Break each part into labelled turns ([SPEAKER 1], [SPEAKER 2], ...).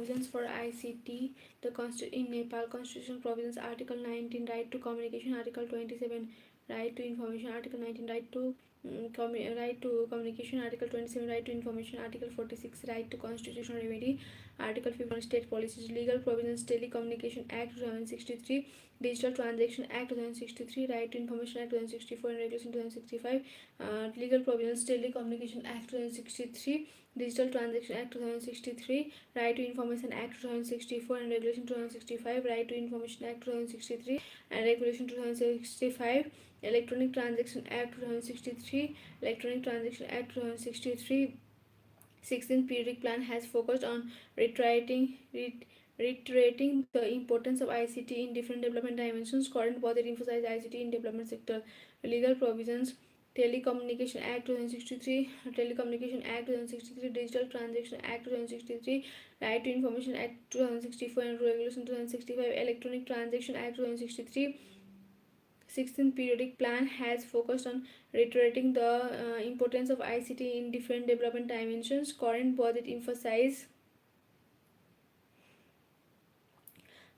[SPEAKER 1] provisions for ICT. In Nepal Constitution provisions, Article 19 right to communication, Article 27 right to information, Article 19 right to communication, Article 27 right to information, Article 46 right to constitutional remedy, Article 51 state policies. Legal provisions, Telecommunication Act 2063, Digital Transaction Act 2063, Right to Information Act 2064 and Regulation 2065. Legal provisions, Telecommunication Act 2063, Digital Transaction Act 2063, Right to Information Act 2064 and Regulation 2065, Right to Information Act 2063 and Regulation 2065, Electronic Transaction Act 2063, Electronic Transaction Act 2063. 16th periodic plan has focused on reiterating the importance of ICT in different development dimensions. Current budget emphasizes ICT in development sector. Legal provisions, Telecommunication Act 2063, Telecommunication Act 2063, Digital Transaction Act 2063, Right to Information Act 2064 and Regulation 2065, Electronic Transaction Act 2063. 16th periodic plan has focused on reiterating the importance of ICT in different development dimensions. Current budget emphasizes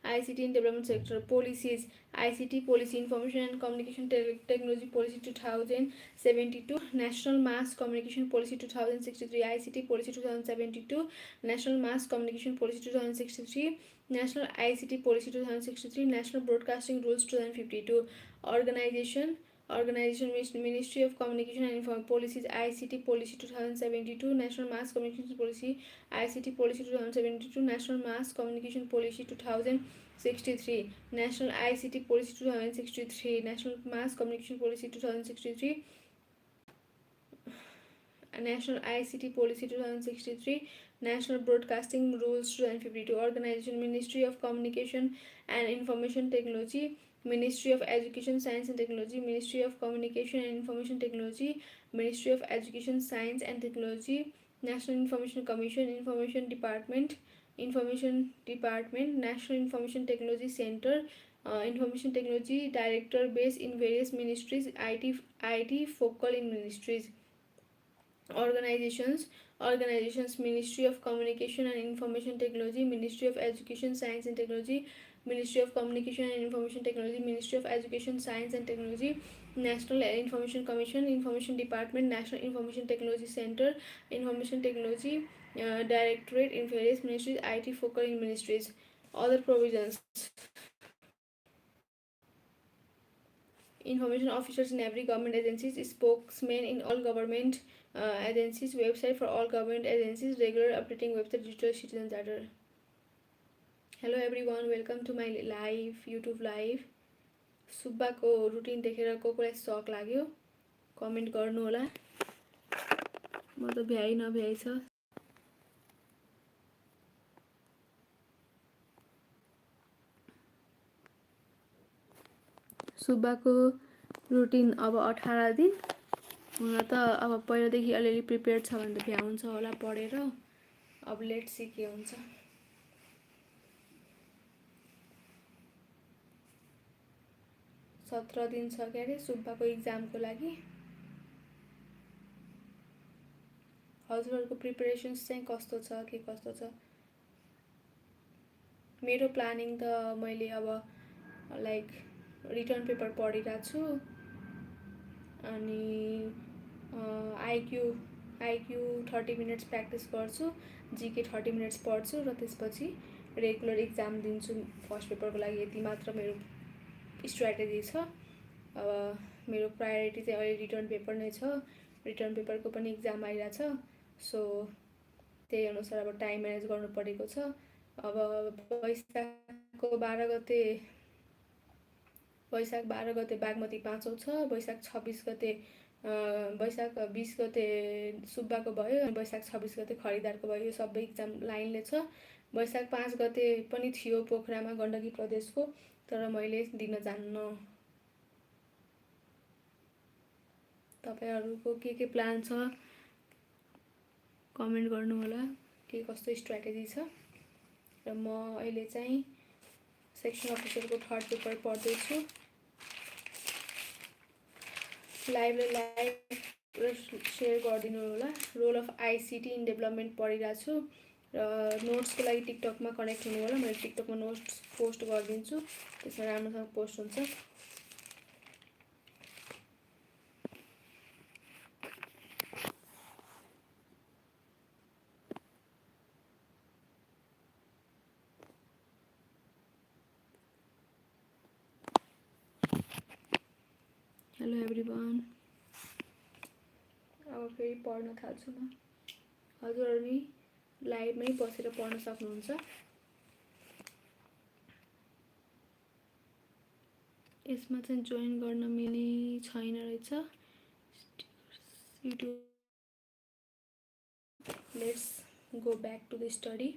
[SPEAKER 1] ICT in development sector. Policies, ICT policy, Information and Communication Technology Policy 2072, National Mass Communication Policy 2063, ICT Policy 2072, National Mass Communication Policy 2063, National ICT Policy 2063, National Broadcasting Rules 2052. Organization Ministry of Communication and Information Policies, ICT Policy 2072, National Mass Communication Policy, ICT Policy 2072, National Mass Communication Policy 2063, National ICT Policy 2063, National Mass Communication Policy 2063, National ICT Policy 2063, National Broadcasting Rules 2052. Organization Ministry of Communication and Information Technology, Ministry of Education, Science and Technology, Ministry of Communication and Information Technology, Ministry of Education, Science and Technology, National Information Commission, Information Department, National Information Technology Center, Information Technology Director based in various ministries, IT focal in ministries. Organizations, Ministry of Communication and Information Technology, Ministry of Education, Science and Technology, Ministry of Communication and Information Technology, Ministry of Education, Science and Technology, National Information Commission, Information Department, National Information Technology Center, Information Technology Directorate in various ministries, IT focal in ministries. Other provisions, information officers in every government agencies, spokesmen in all government agencies, website for all government agencies, regular updating website, digital citizen charter. Hello everyone, welcome to my live YouTube live. Subba को routine देखेर coli शक लाग्यो comment गर्नु होला। म त भ्याइ नभ्याइ छ। सुब्बाको routine अब 18 दिन। हुन त अब पहिलादेखि अलिअलि प्रिपेयर छ भने त भ्याउँछ होला पढेर। अब लेट्स सी के हुन्छ। सत्र दिन छ के अरे सुब्बाको इक्जामको लागि। हजुरहरूको प्रिपरेसन्स चाहिँ कस्तो छ के कस्तो छ? मेरो प्लानिङ त मैले अब लाइक रिटर्न पेपर पढिरहेको छु अनि आइक्यू 30 मिनट्स प्र्याक्टिस गर्छु, जीके 30 मिनट्स पढ्छु र त्यसपछि रेगुलर इक्जाम दिन्छु फर्स्ट पेपरको लागि। यति मात्र मेरो स्ट्र्याटेजी छ। अब मेरो प्रायोरिटी चाहिँ अहिले रिटर्न पेपर नै छ। रिटर्न पेपरको पनि इक्जाम आइरहेछ, सो त्यही अनुसार अब टाइम म्यानेज गर्नु परेको छ। अब वैशाखको 12 गते बागमती 5औँ छ, वैशाख 26 गते वैशाख 20 गते सुब्बाको भयो अनि वैशाख 26 गते खरिदारको भयो। यो सबै इक्जाम लाइनले छ। वैशाख 5 गते पनि थियो पोखरामा गण्डकी प्रदेशको, तर मैले दिन जान्न। तपाईहरुको के प्लान छ कमेन्ट गर्नु होला, के कस्तो स्ट्र्याटेजी छ। र म अहिले चाहिँ सेक्सन अफिसरको थर्ड पेपर पढ्दै छु। लाइभ सेयर गरिदिनु होला। Role of ICT in development पढिरहेको छु। नोट्सको लागि टिकटकमा कनेक्ट हुनु होला, मैले टिकटकमा नोट्स पोस्ट गरिदिन्छु, त्यसमा राम्रोसँग पोस्ट हुन्छ। हेलो एभ्रिवान, अब फेरि पढ्न थाल्छु म। हजुरहरू नि लाइभमै बसेर पढ्न सक्नुहुन्छ। यसमा चाहिँ जोइन गर्न मिल्ने छैन रहेछ। Let's go back to the study.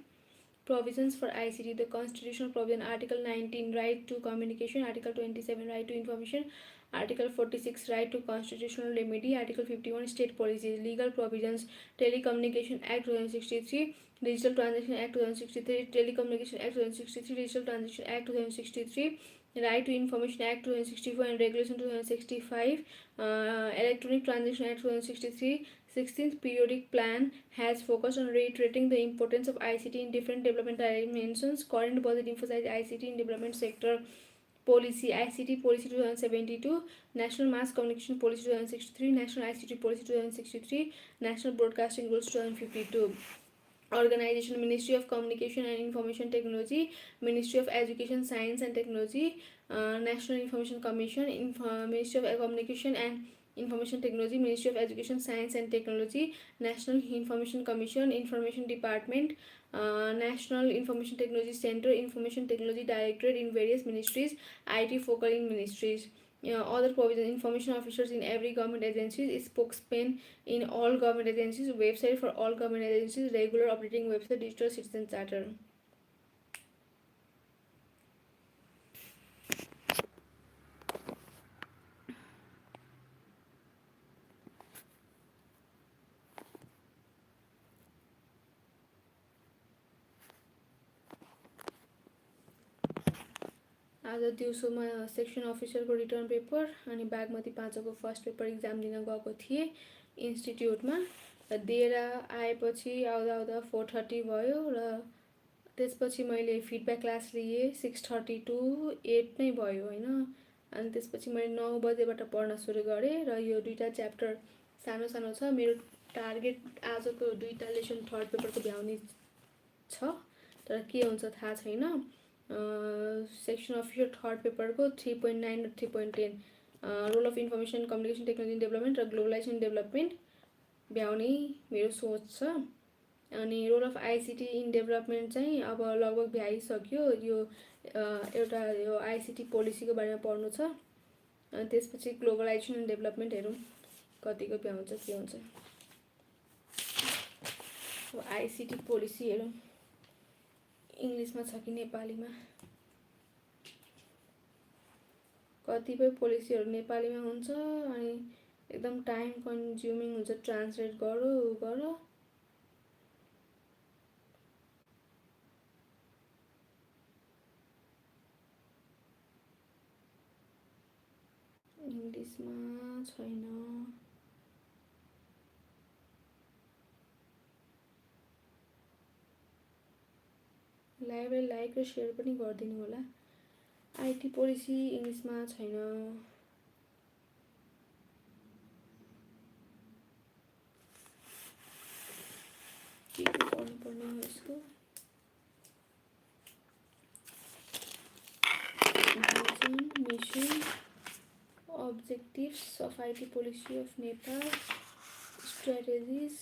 [SPEAKER 1] Provisions for ICT. The constitutional provision: Article 19 right to communication, Article 27 right to information, Article 46 right to constitutional remedy, Article 51 state policies. Legal provisions: Telecommunication Act 2063, Digital Transaction Act 2063, Telecommunication Act 2063, Digital Transaction Act 2063, Right to Information Act 2064 and Regulation 2065, Electronic Transaction Act 2063. 16th Periodic Plan has focused on reiterating the importance of ICT in different development dimensions. Current budget emphasizes ICT in development sector. Policy: ICT Policy 2072, National Mass Communication Policy 2063, National ICT Policy 2063, National Broadcasting Rules 2052. Organization: Ministry of Communication and Information Technology, Ministry of Education, Science and Technology, National Information Commission, Ministry of Communication and Information Technology, Ministry of Education, Science and Technology, National Information Commission, Information Department, National Information Technology Center, Information Technology Directorate in various ministries, IT focal in ministries. Other provisions: information officers in every government agencies, spokesman in all government agencies, website for all government agencies, regular operating website, digital citizen charter. आज दिउँसोमा section अफिसरको return paper अनि Bagmati 5को first paper exam दिन गएको थिएँ इन्स्टिट्युटमा। र दिएर आएपछि आउँदा आउँदा 4:30 भयो र त्यसपछि मैले फिडब्याक क्लास लिएँ 6:30 to 8 नै भयो होइन। अनि त्यसपछि मैले 9 बजेबाट पढ्न सुरु गरेँ र यो दुईवटा च्याप्टर सानो सानो छ। मेरो टार्गेट आजको दुईवटा लेसन थर्ड पेपरको भ्याउने छ, तर के हुन्छ थाहा छैन। सेक्सन अफिसर थर्ड पेपरको 3.9 र 3.10 role of information communication technology development र ग्लोबलाइजेसन डेभलपमेन्ट भ्याउने मेरो सोच छ। अनि role of ICT in development चाहिँ अब लगभग भ्याइसक्यो। यो एउटा यो आइसिटी पोलिसीको बारेमा पढ्नु छ। अनि त्यसपछि ग्लोबलाइजेसन एन्ड डेभलपमेन्ट हेरौँ कतिको भ्याउँछ के हुन्छ। आइसिटी पोलिसी हेरौँ इङ्ग्लिसमा छ कि नेपालीमा। कतिपय पोलिसीहरू नेपालीमा हुन्छ अनि एकदम टाइम कन्ज्युमिङ हुन्छ, ट्रान्सलेट गर। इङ्ग्लिसमा छैन। लाइभलाई लाइक र सेयर पनि गरिदिनु होला। आइटी पोलिसी इङ्ग्लिसमा छैन। के पढ्नुपर्ने हो यसको? Mission objectives of IT policy of Nepal, strategies,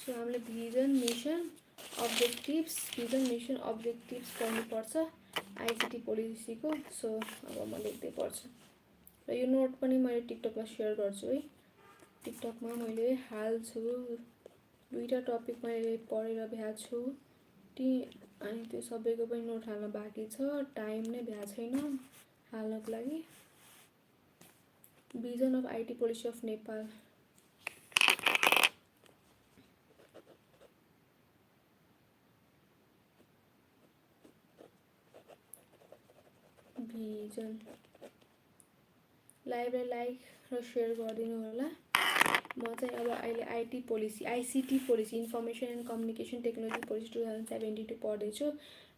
[SPEAKER 1] so हामीले भिजन मिसन अब्जेक्टिभ्स पढ्नु पर्छ आइसिटी पोलिसीको। सो अब म लेख्दै पढ्छु र यो नोट पनि मैले टिकटकमा सेयर गर्छु है। टिकटकमा मैले हाल्छु, दुईटा टपिक मैले पढेर भ्याएको छु अनि त्यो सबैको पनि नोट हाल्न बाँकी छ, टाइम नै भ्या छैन हाल्नको लागि। Vision of IT policy of Nepal. Vision लाइभलाई लाइक र सेयर गरिदिनु होला। म चाहिँ अब अहिले IT policy ICT policy information and communication technology policy 2072 पढ्दैछु।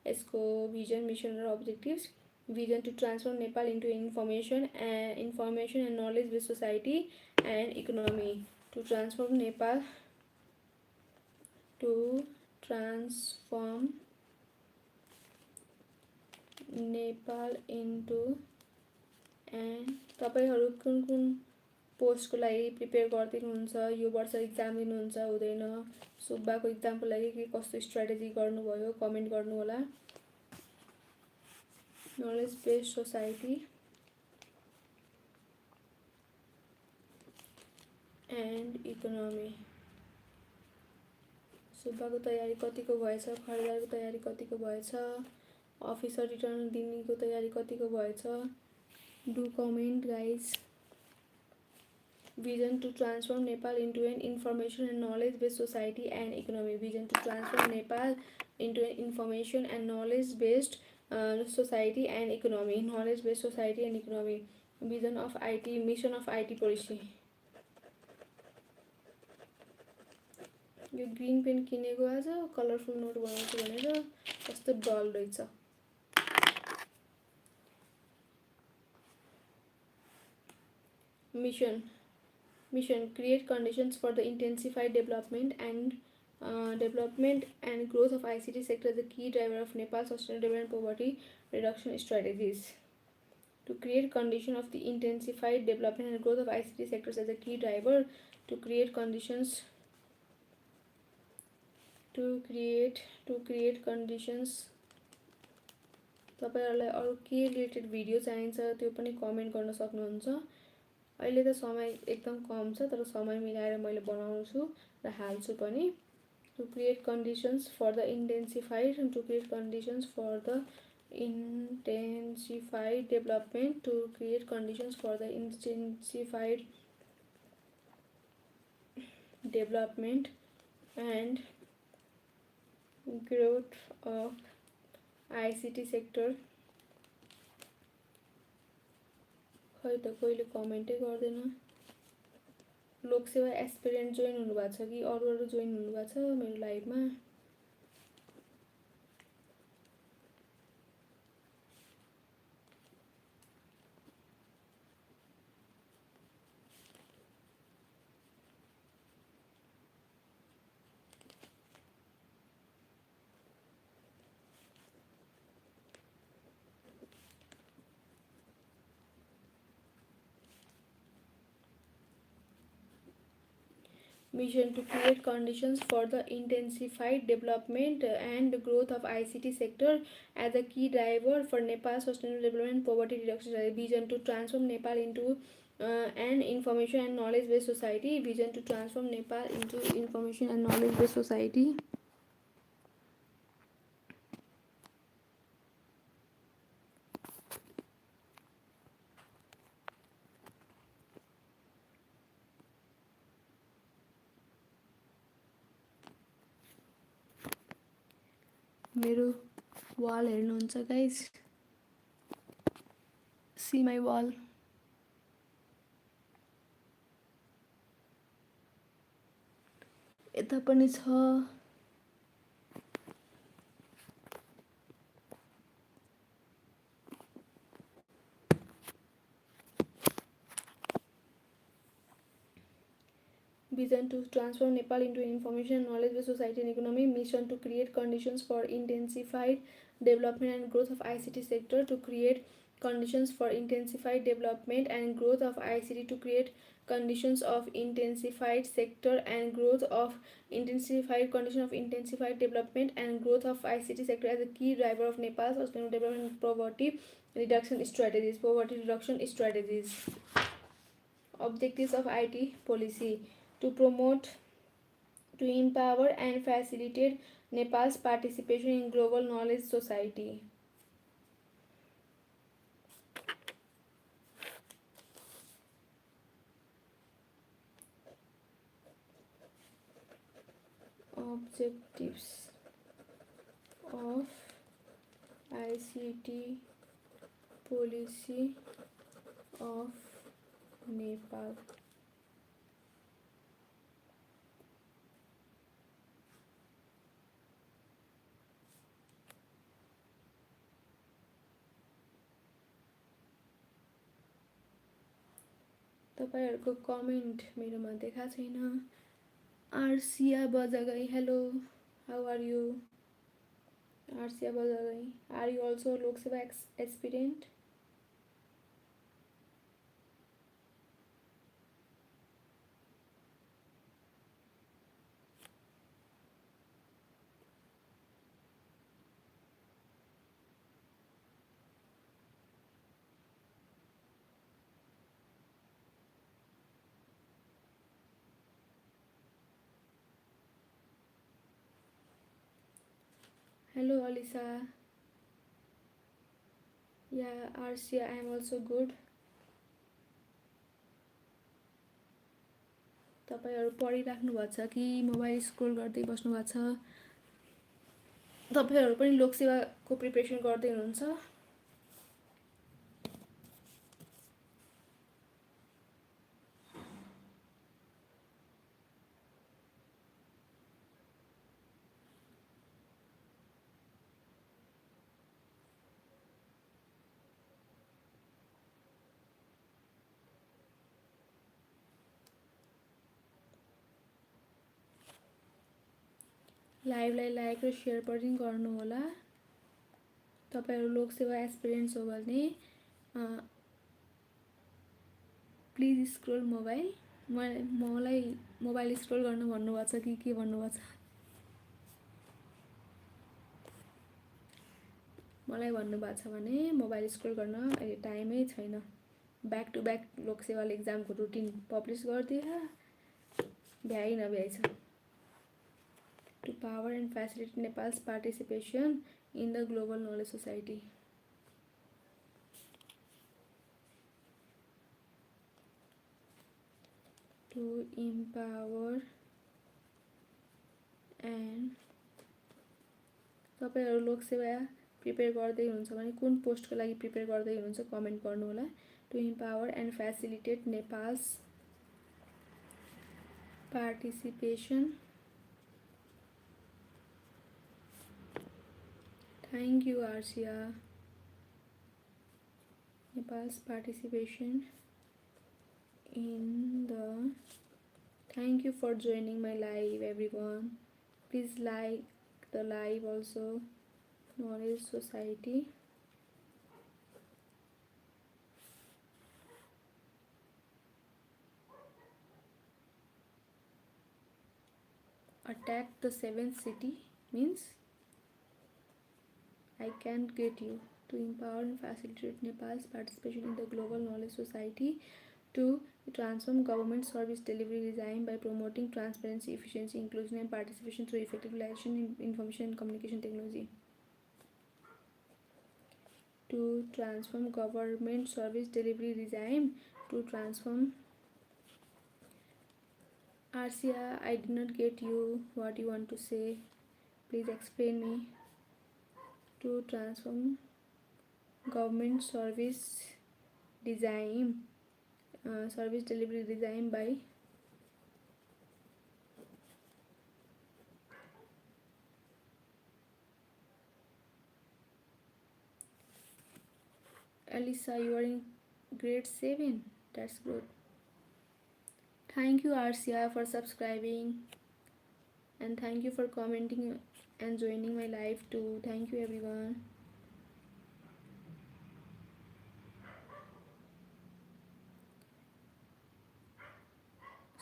[SPEAKER 1] यसको भिजन मिसन र objectives. vision to transform Nepal into information and knowledge based society and economy. To transform Nepal into and तपाईहरु कुन पोस्टको लागि प्रिपेयर गर्दिनुहुन्छ, यो वर्ष एक्जाम दिनुहुन्छ हुँदैन, सुब्बाको एक्जामको लागि के कस्तो स्ट्र्याटेजी गर्नुभयो कमेन्ट गर्नु होला। knowledge based society and economy। सुब्बाको तयारी कतिको भएछ, खरिदारको तयारी कतिको भएछ, अफिसर रिटर्न दिनेको तयारी कतिको भएछ, do comment guys. vision to transform Nepal into an information and knowledge based society and economy। vision to transform Nepal into an information and knowledge based society and economy। knowledge based society and economy। vision of IT mission of IT policy। यो green pen किनेको आज colourful note बनाउँछु भनेर कस्तो डल रहेछ। mission create conditions for the intensified development and growth of ICT sector as a key driver of Nepal's sustainable and poverty reduction strategies। To create condition of the intensified development and growth of ICT sectors as a key driver, to create conditions तपाईहरुलाई अरु के related video चाहिन्छ त्यो पनि comment गर्न सक्नुहुन्छ। अहिले त समय एकदम कम छ तर समय मिलाएर मैले बनाउँछु र हाल्छु पनि। to create conditions for the intensified development, to create conditions for the intensified development and growth of ICT sector। खै त कहिले कमेन्टै गर्दैन। लोकसेवा एस्पिरेन्ट जोइन हुनुभएको छ कि अरु जोइन हुनुभएको छ मेरो लाइभमा? Mission to create conditions for the intensified development and growth of ICT sector as a key driver for Nepal's sustainable development and poverty reduction। Vision to transform Nepal into an information and knowledge based society। Vision to transform Nepal into information and knowledge based society। मेरो वाल हेर्नुहुन्छ guys? सी माई वाल। यता पनि छ। Vision to transform Nepal into an information and knowledge based society and economy। Mission to create conditions for intensified development and growth of ICT sector। To create conditions for intensified development and growth of ICT, to create conditions of intensified sector and growth of intensified development and growth of ICT sector as a key driver of Nepal's sustainable development and poverty reduction strategies। Objectives of IT policy: to promote, to empower and facilitate Nepal's participation in global knowledge society। Objectives of ICT policy of Nepal। तपाईँहरूको comment मेरोमा देखा छैन। Arsiya Bajagai, hello, how are you? Arsiya Bajagai, are you also Loksewa aspirant? Hello Alisa. Yeah, Arsia, I am also good. तपाईहरु पढिराख्नु भएको छ कि mobile scroll गर्दै बस्नु भएको छ? तपाईहरु पनि लोकसेवाको प्रिपरेसन गर्दै हुनुहुन्छ? लाइभलाई लाइक र शेयर पनि गर्नु होला। तपाईहरु लोकसेवा एस्पिरेन्ट्स हो भने प्लिज स्क्रोल मोबाइल। मलाई मोबाइल स्क्रोल गर्नु भन्नुभएको छ कि के भन्नुभएको छ? मलाई भन्नुभएको छ भने मोबाइल स्क्रोल गर्न अहिले टाइमै छैन। ब्याक टु ब्याक लोकसेवाले एक्जामको रुटिन पब्लिस गरिदिए भ्याइ नभ्याइ छ। To power and facilitate Nepal's participation in the global knowledge society. To empower and तपाईहरु लोकसेवा प्रिपेयर गर्दै हुनुहुन्छ भने कुन पोस्टको लागि प्रिपेयर गर्दै हुनुहुन्छ कमेन्ट गर्नु होला। To empower and facilitate Nepal's participation. Thank you, Arsia. Nepal's participation in the... Thank you for joining my live, everyone. Please like the live also. Knowledge Society. Attack the seventh city means I can't get you. To empower and facilitate Nepal's participation in the global knowledge society, to transform government service delivery regime by promoting transparency, efficiency, inclusion and participation through effective utilization in information and communication technology. To transform government service delivery regime, to transform... Arsia, I did not get you. What you want to say? Please explain me. To transform government service design, service delivery design by Alisa, you are in grade 7. That's good. Thank you Arsia for subscribing, and thank you for commenting and joining my live too. Thank you everyone.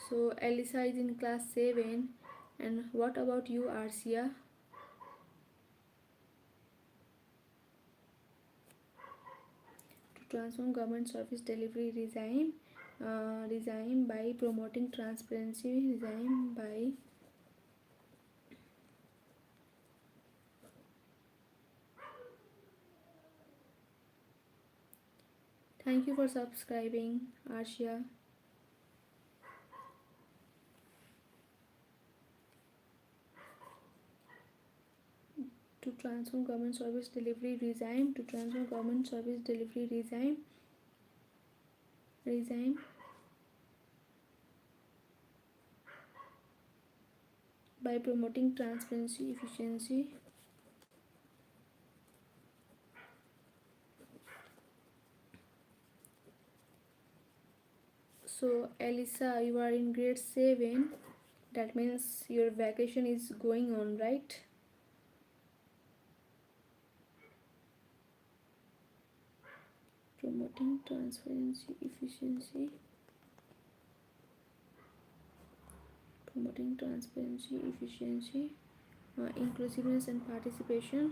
[SPEAKER 1] So Elisa is in class 7, and what about you, Arsia? To transform government service delivery regime by promoting transparency, regime by Thank you for subscribing, Arsia. To transform government service delivery regime, to transform government service delivery regime by promoting transparency, efficiency, So, Elisa, you are in grade 7. That means your vacation is going on, right? Promoting transparency, efficiency. Promoting transparency, efficiency, inclusiveness, and participation.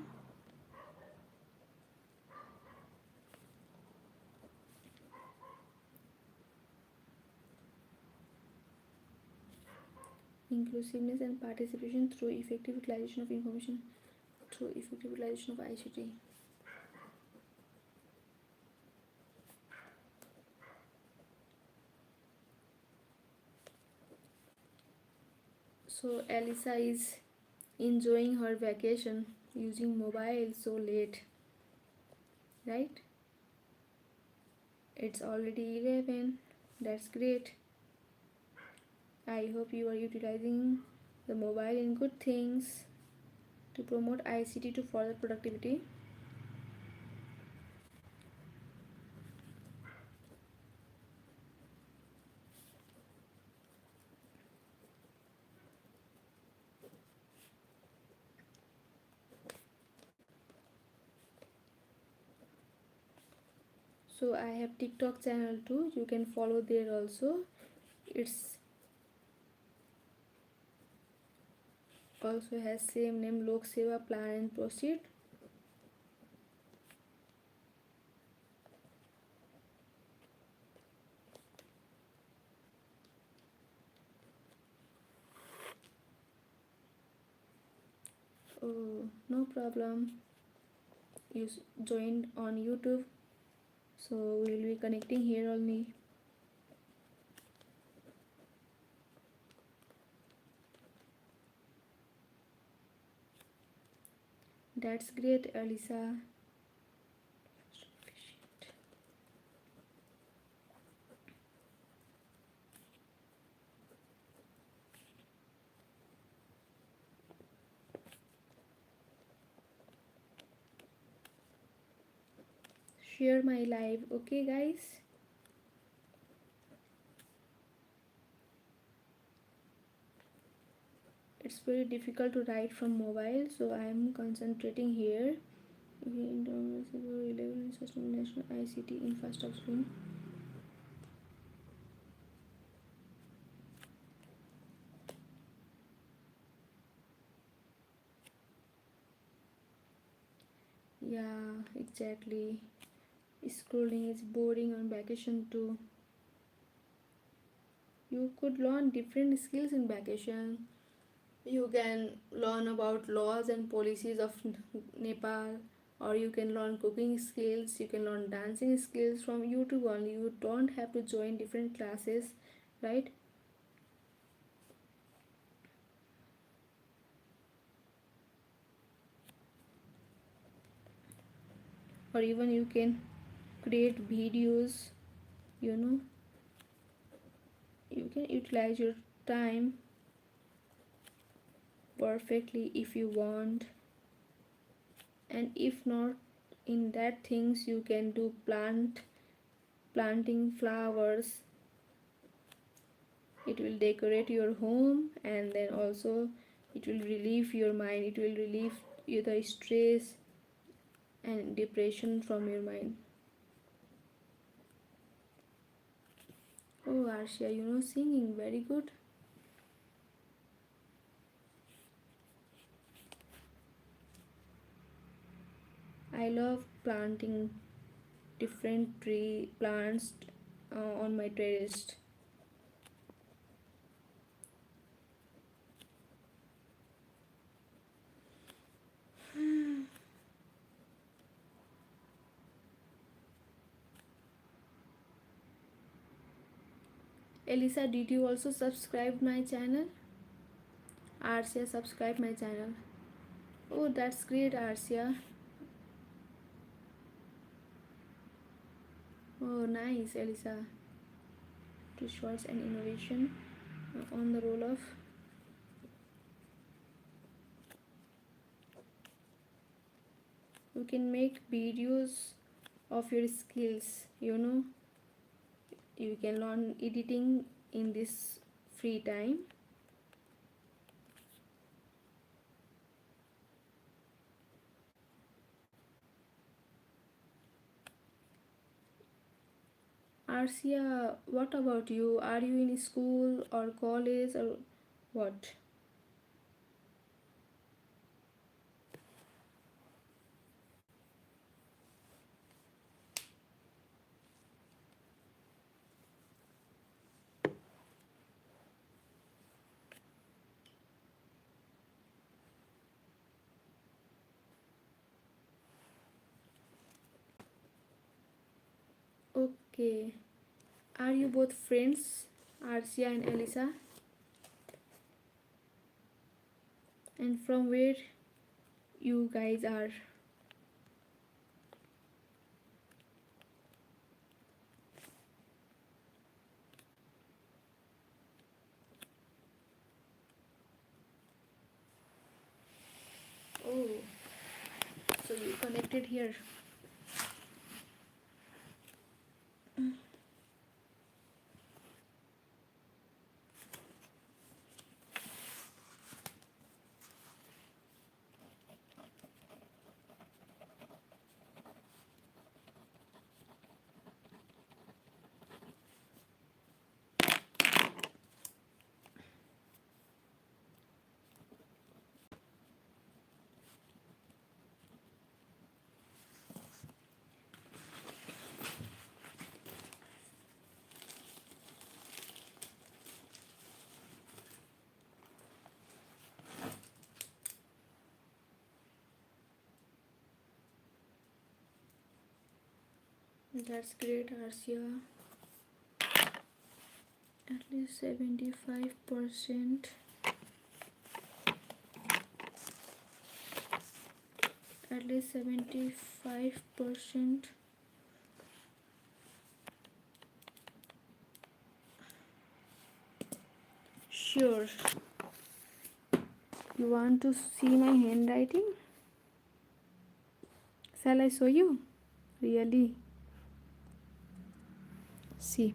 [SPEAKER 1] Inclusiveness and participation through effective utilization of information, through effective utilization of ICT. So Elisa is enjoying her vacation using mobile so late, right? It's already 11. That's great. I hope you are utilizing the mobile in good things to promote ICT to further productivity. So I have TikTok channel too. You can follow there also. It's also has same name, Loksewa Plan and Proceed. Oh, no problem. You joined on YouTube, so we'll be connecting here only. That's great, Alisa. Share my live, okay, guys? It's very difficult to write from mobile, so I am concentrating here. National ICT infrastructure. Yeah, exactly. Scrolling is boring on vacation too. You could learn different skills in vacation. You can learn about laws and policies of Nepal, or you can learn cooking skills, you can learn dancing skills from YouTube only. You don't have to join different classes, right? Or even you can create videos, you know, you can utilize your time perfectly if you want. And if not in that things, you can do planting flowers. It will decorate your home, and then also it will relieve your mind, it will relieve you the stress and depression from your mind. Oh, Arshia, singing very good. I love planting different tree plants on my terrace. Elisa, did you also subscribe my channel? Arsia, subscribe my channel. Oh, that's great, Arsia. Oh, nice, Elisa. Research and innovation on the role of. You can make videos of your skills. You can learn editing in this free time. Arsia, what about you? Are you in school or college or what? Okay. Are you both friends, Arsia and Elisa? And from where you guys are? Oh, so you connected here. That's great, Arsia. At least 75%. At least 75%. Sure. You want to see my handwriting? Shall I show you? Really? See.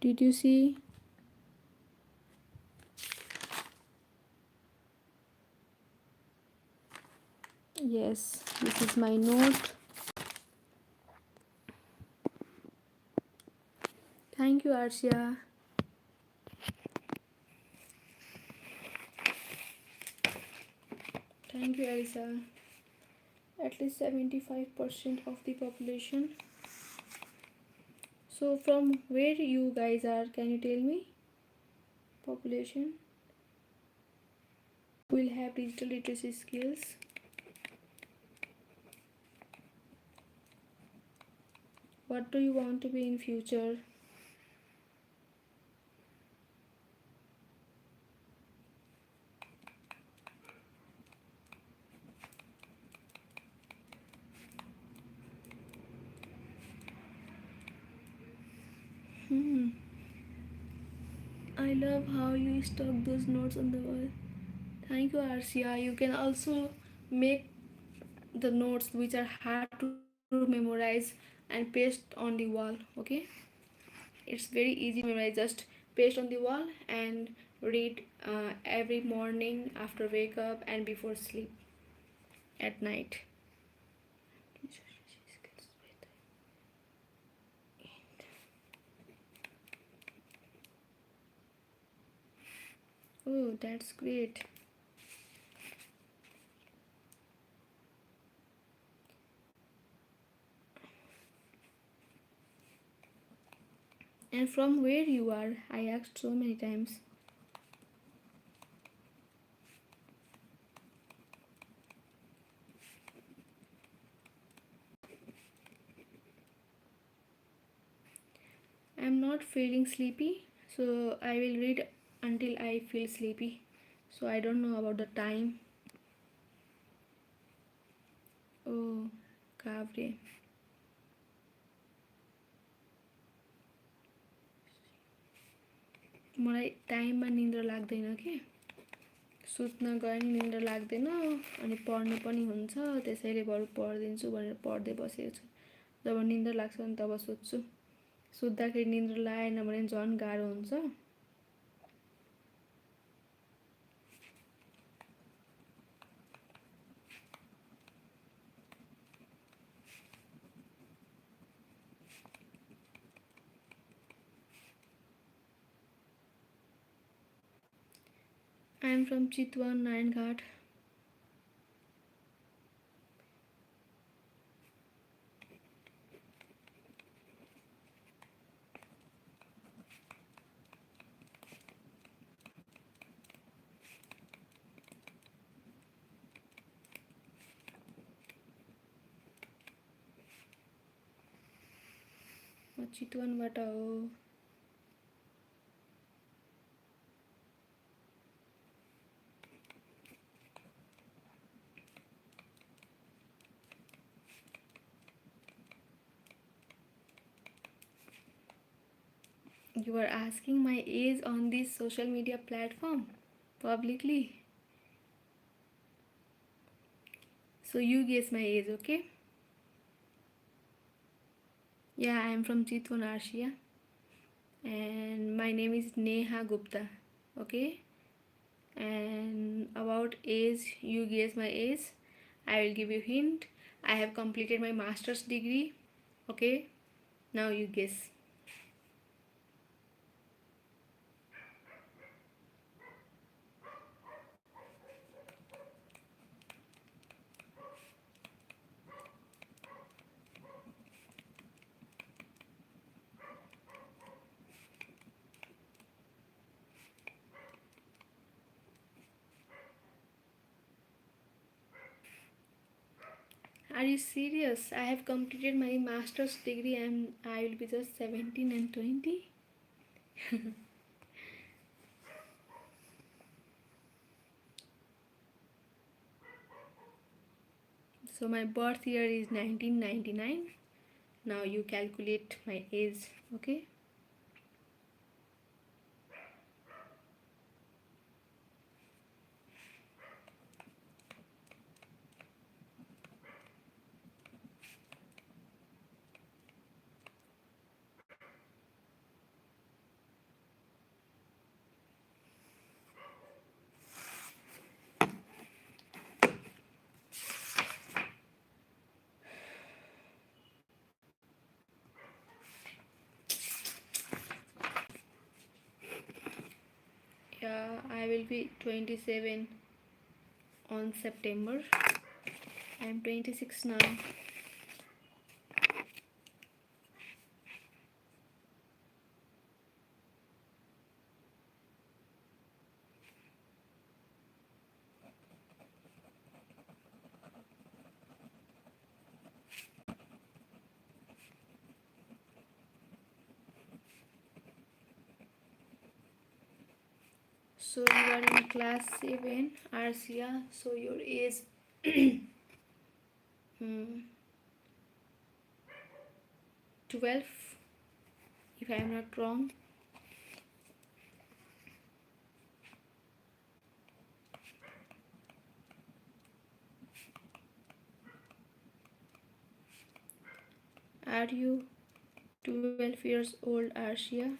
[SPEAKER 1] Did you see? Yes, this is my note. Thank you, Arsia. Thank you, Elsa. At least 75% of the population. So, from where you guys are, can you tell me? Population will have digital literacy skills. What do you want to be in future? I love how you stuck those notes on the wall. Thank you, Arsia. You can also make the notes which are hard to memorize and paste on the wall. Okay, it's very easy to memorize. Just paste on the wall and read every morning after wake up and before sleep at night. Oh, that's great. And from where you are? I asked so many times. I'm not feeling sleepy, so I will read until I feel sleepy. So I don't know about the time. Oh, Kavre. मलाई टाइममा निद्रा लाग्दैन के सुत्न गए नि निन्द्रा लाग्दैन अनि पढ्नु पनि हुन्छ, त्यसैले बरु पढिदिन्छु भनेर पढ्दै बसेको छु। जब निन्द्रा लाग्छ नि तब सुत्छु। सुत्दाखेरि निन्द्रा लागेन भने झन् गाह्रो हुन्छ। I am from Chitwan, Naranghat. म चितवनबाट हो। You are asking my age on this social media platform publicly. So you guess my age, okay? Yeah, I am from Chitwan, Arshia. And my name is Neha Gupta, okay? And about age, you guess my age. I will give you hint. I have completed my master's degree, okay? Now you guess. Are you serious? I have completed my master's degree and I will be just 17 and 20. So my birth year is 1999. Now you calculate my age, okay? Yeah, I will be 27 on September. I am 26 now. So you are in class 7, Arsia. So your age 12, if I am not wrong. Are you 12 years old, Arsia?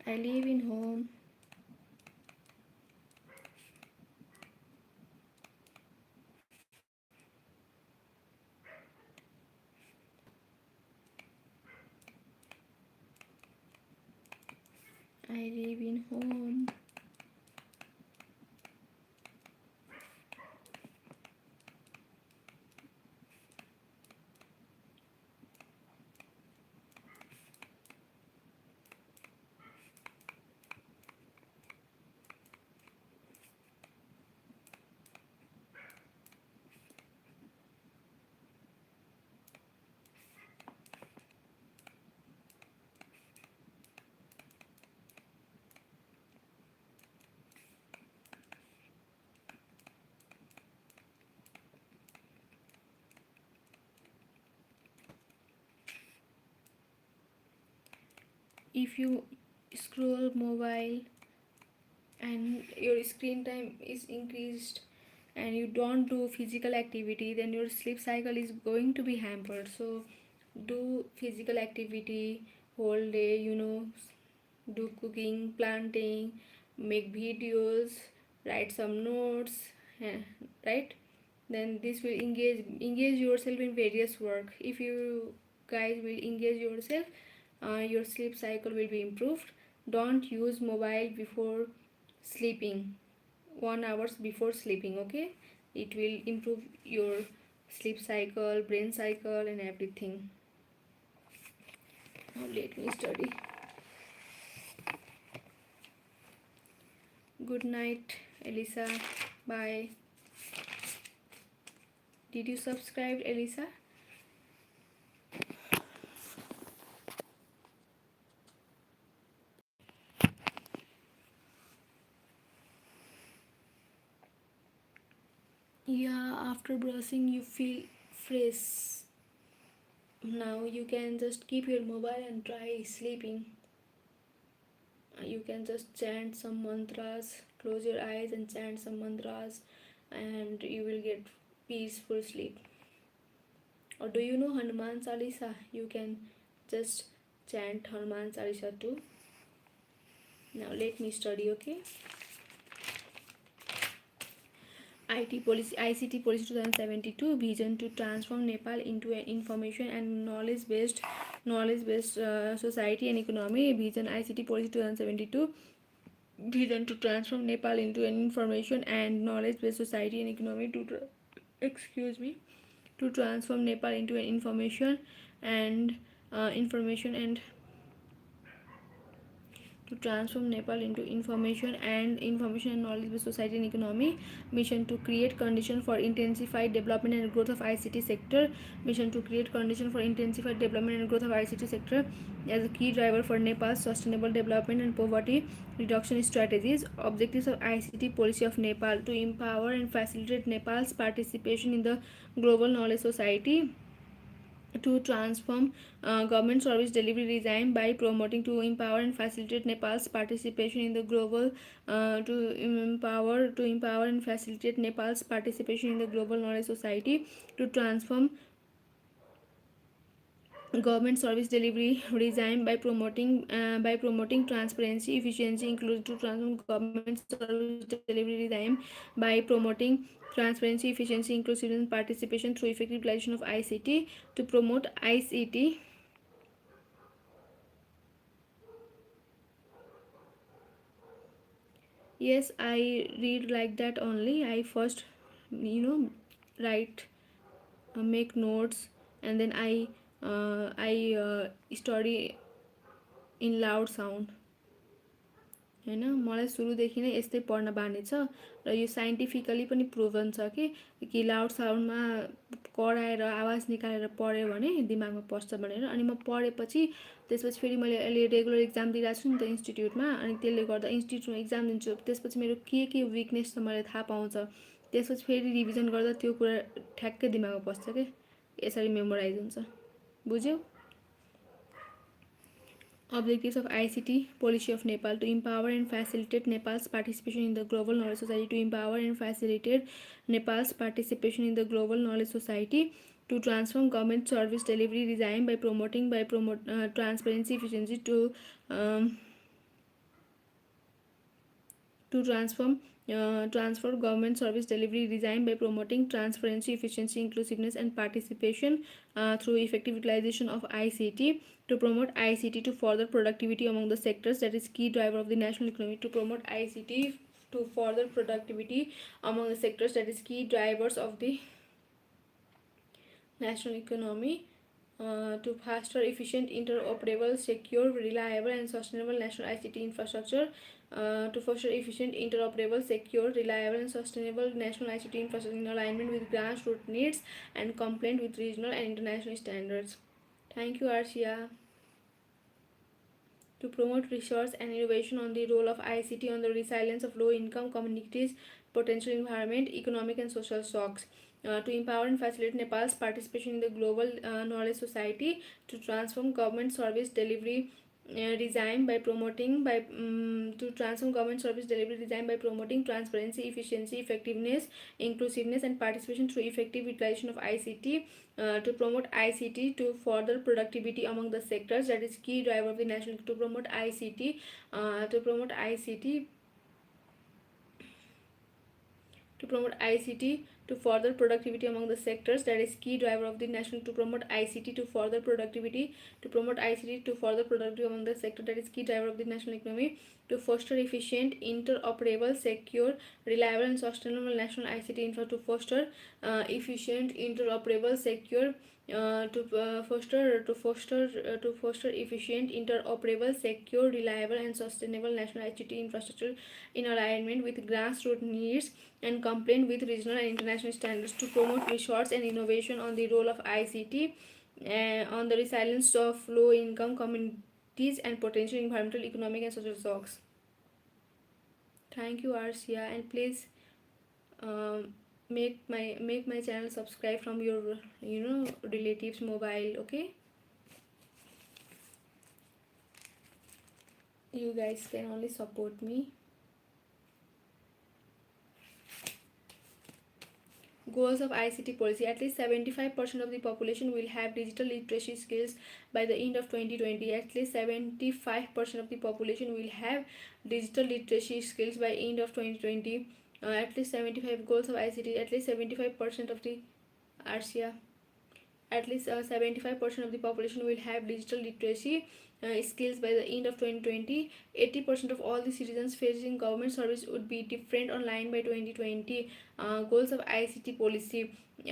[SPEAKER 1] I live in home. I live in home. if you scroll mobile and your screen time is increased and you don't do physical activity, then your sleep cycle is going to be hampered. So do physical activity whole day, do cooking, planting, make videos, write some notes, eh, right? Then this will engage yourself in various work. If you guys will engage yourself, your sleep cycle will be improved. Don't use mobile before sleeping, 1 hours before sleeping, okay? It will improve your sleep cycle, brain cycle, and everything. Now let me study. Good night, Elisa. Bye. Did you subscribe, Elisa? Yeah, after brushing you feel fresh. Now you can just keep your mobile and try sleeping. You can just chant some mantras, close your eyes and chant some mantras, and you will get peaceful sleep. Or do you know Hanuman Chalisa? You can just chant Hanuman Chalisa too. Now let me study, okay? ICT policy 2072 vision to transform Nepal into an information and knowledge based society and economy. Vision ICT policy 2072 vision to transform Nepal into an information and knowledge based society and economy to transform Nepal into an information and to transform Nepal into information and knowledge-based society and economy. Mission to create conditions for intensified development and growth of ICT sector. Mission to create conditions for intensified development and growth of ICT sector as a key driver for Nepal's sustainable development and poverty reduction strategies. Objectives of ICT policy of Nepal to empower and facilitate Nepal's participation in the global knowledge society, to transform government service delivery regime by promoting to empower and facilitate Nepal's participation in the global to empower and facilitate Nepal's participation in the global knowledge society, to transform government service delivery regime by promoting transparency, efficiency, inclusion, to transform government service delivery regime by promoting transparency, efficiency, inclusiveness, and participation through effective utilization of ICT, to promote ICT. Yes, I read like that only. I first, write, make notes, and then I study in loud sound. होइन, मलाई सुरुदेखि नै यस्तै पढ्न बानी छ र यो scientifically पनि proven छ कि लाउड साउन्डमा कराएर आवाज निकालेर पढ्यो भने दिमागमा पस्छ भनेर. अनि म पढेपछि त्यसपछि फेरि मैले अहिले रेगुलर एक्जाम दिइरहेको छु नि त इन्स्टिट्युटमा, अनि त्यसले गर्दा इन्स्टिट्युटमा एक्जाम दिन्छु. त्यसपछि मेरो के विकनेस छ मैले थाहा पाउँछ. त्यसपछि फेरि रिभिजन गर्दा त्यो कुरा ठ्याक्कै दिमागमा पस्छ के, यसरी मेमोराइज हुन्छ. बुझ्यौ? Objectives of ICT policy of Nepal to empower and facilitate Nepal's participation in the global knowledge society, to empower and facilitate Nepal's participation in the global knowledge society, to transform government service delivery regime by promoting transparency, efficiency, to transfer government service delivery regime by promoting transparency, efficiency, inclusiveness, and participation through effective utilization of ICT, to promote ICT to further productivity among the sectors that is key driver of the national economy, to promote ICT to further productivity among the sectors that is key drivers of the national economy, to faster, efficient, interoperable, secure, reliable, and sustainable national ICT infrastructure, to foster efficient, interoperable, secure, reliable, and sustainable national ICT infrastructure in alignment with grassroots needs and compliant with regional and international standards. Thank you, Arshia. To promote research and innovation on the role of ICT on the resilience of low-income communities, potential environment, economic and social shocks. To empower and facilitate Nepal's participation in the global knowledge society, to transform government service delivery design by promoting by to transform government service delivery design by promoting transparency, efficiency, effectiveness, inclusiveness, and participation through effective utilization of ICT. To promote ICT to further productivity among the sectors, that is key driver of the national. To promote ICT, to promote ICT to promote ICT to further productivity among the sectors, that is key driver of the national. To promote ICT to further productivity, to promote ICT to further productivity among the sector, that is key driver of the national economy. To foster efficient, interoperable, secure, reliable, and sustainable national ICT infra. To foster efficient, interoperable, secure, to foster efficient, interoperable, secure, reliable, and sustainable national ICT infrastructure in alignment with grassroots needs and compliant with regional and international standards. To promote research and innovation on the role of ICT on the resilience of low-income communities and potential environmental, economic, and social shocks. Thank you, Arsia, and please um, make my channel subscribe from your relatives mobile. Okay, you guys can only support me. Goals of ICT policy: at least 75% of the population will have digital literacy skills by the end of 2020. At least 75% of the population will have digital literacy skills by end of 2020. At least 75 goals of ICT. At least 75% of the Arsia. At least 75% of the population will have digital literacy skills by the end of 2020. 80% of all the citizens facing government service would be different online by 2020. Goals of ICT policy: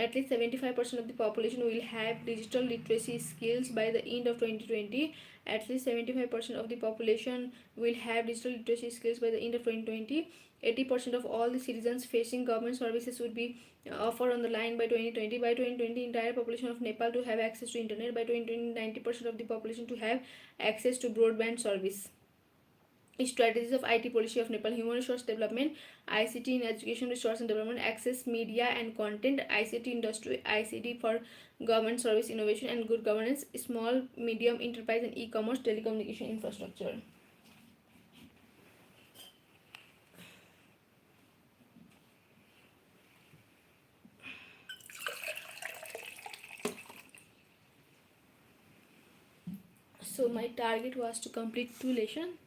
[SPEAKER 1] at least 75% of the population will have digital literacy skills by the end of 2020. At least 75% of the population will have digital literacy skills by the end of 2020. 80% of all the citizens facing government services would be offered on the line by 2020. By 2020, entire population of Nepal to have access to internet. By 2020, 90% of the population to have access to broadband service. Strategies of IT policy of Nepal: human resource development, ICT in education, resource and development, access, media and content, ICT industry, ICT for government service innovation and good governance, small, medium enterprise and e-commerce, telecommunication infrastructure. So my target was to complete 2 lessons,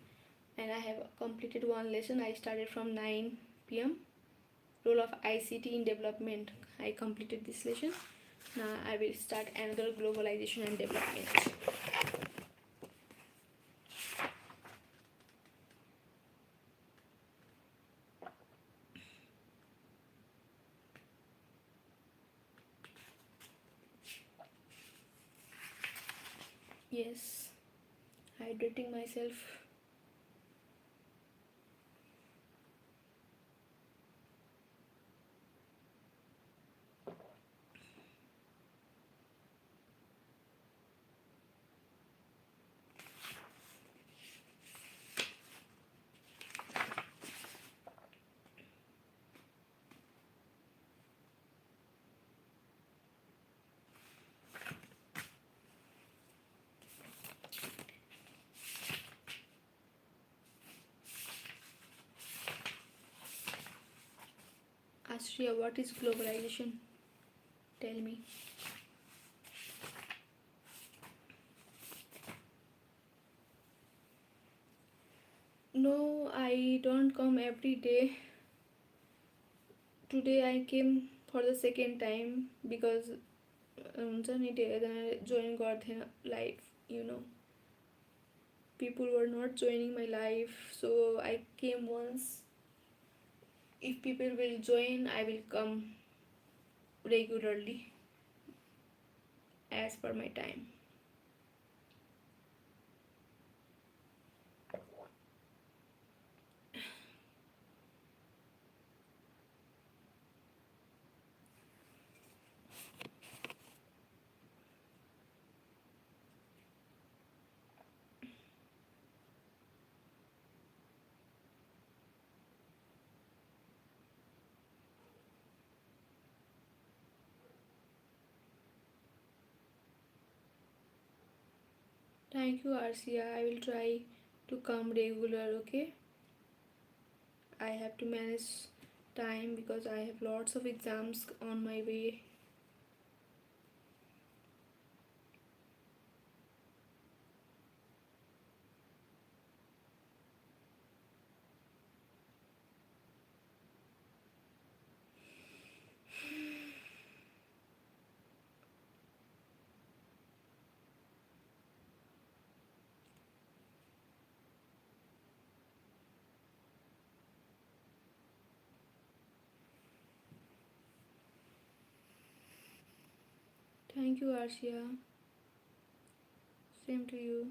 [SPEAKER 1] and I have completed 1 lesson. I started from 9 p.m. Role of ICT in development. I completed this lesson. Now I will start another globalization and development. Yes, hydrating myself. Ashriya, what is globalization? Tell me. No, I don't come every day. Today I came for the second time because join Gordhan live, people were not joining my live, so I came once. If people will join, I will come regularly as per my time. Thank you, Arsia. I will try to come regular, okay? I have to manage time because I have lots of exams on my way. Thank you, Arsia. Same to you.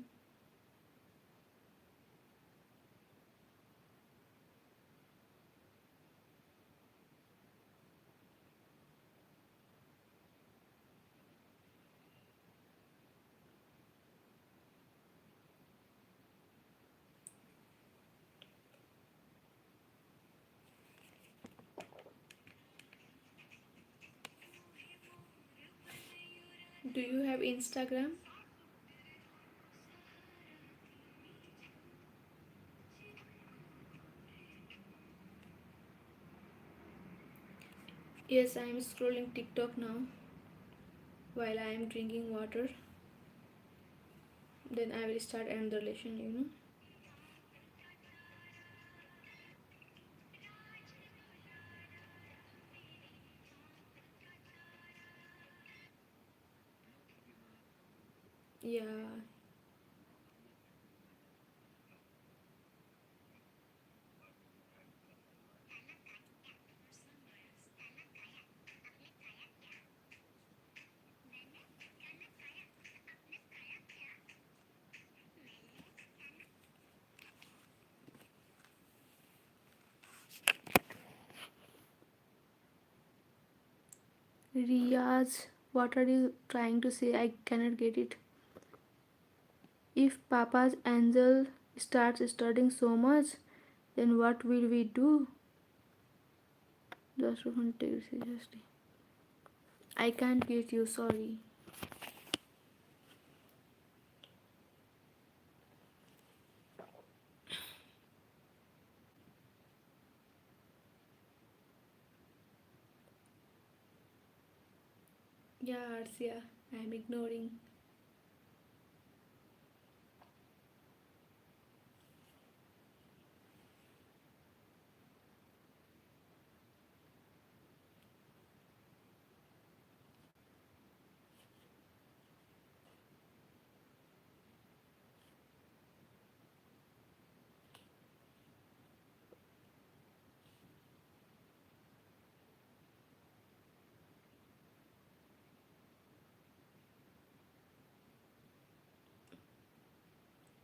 [SPEAKER 1] Do you have Instagram? Yes, I am scrolling TikTok now while I am drinking water. Then I will start another lesson. Yeah. Riyaz, what are you trying to say? I cannot get it. If Papa's angel starts studying so much, then what will we do? Just to take it seriously. I can't get you, sorry. Yeah, Arsia, I'm ignoring.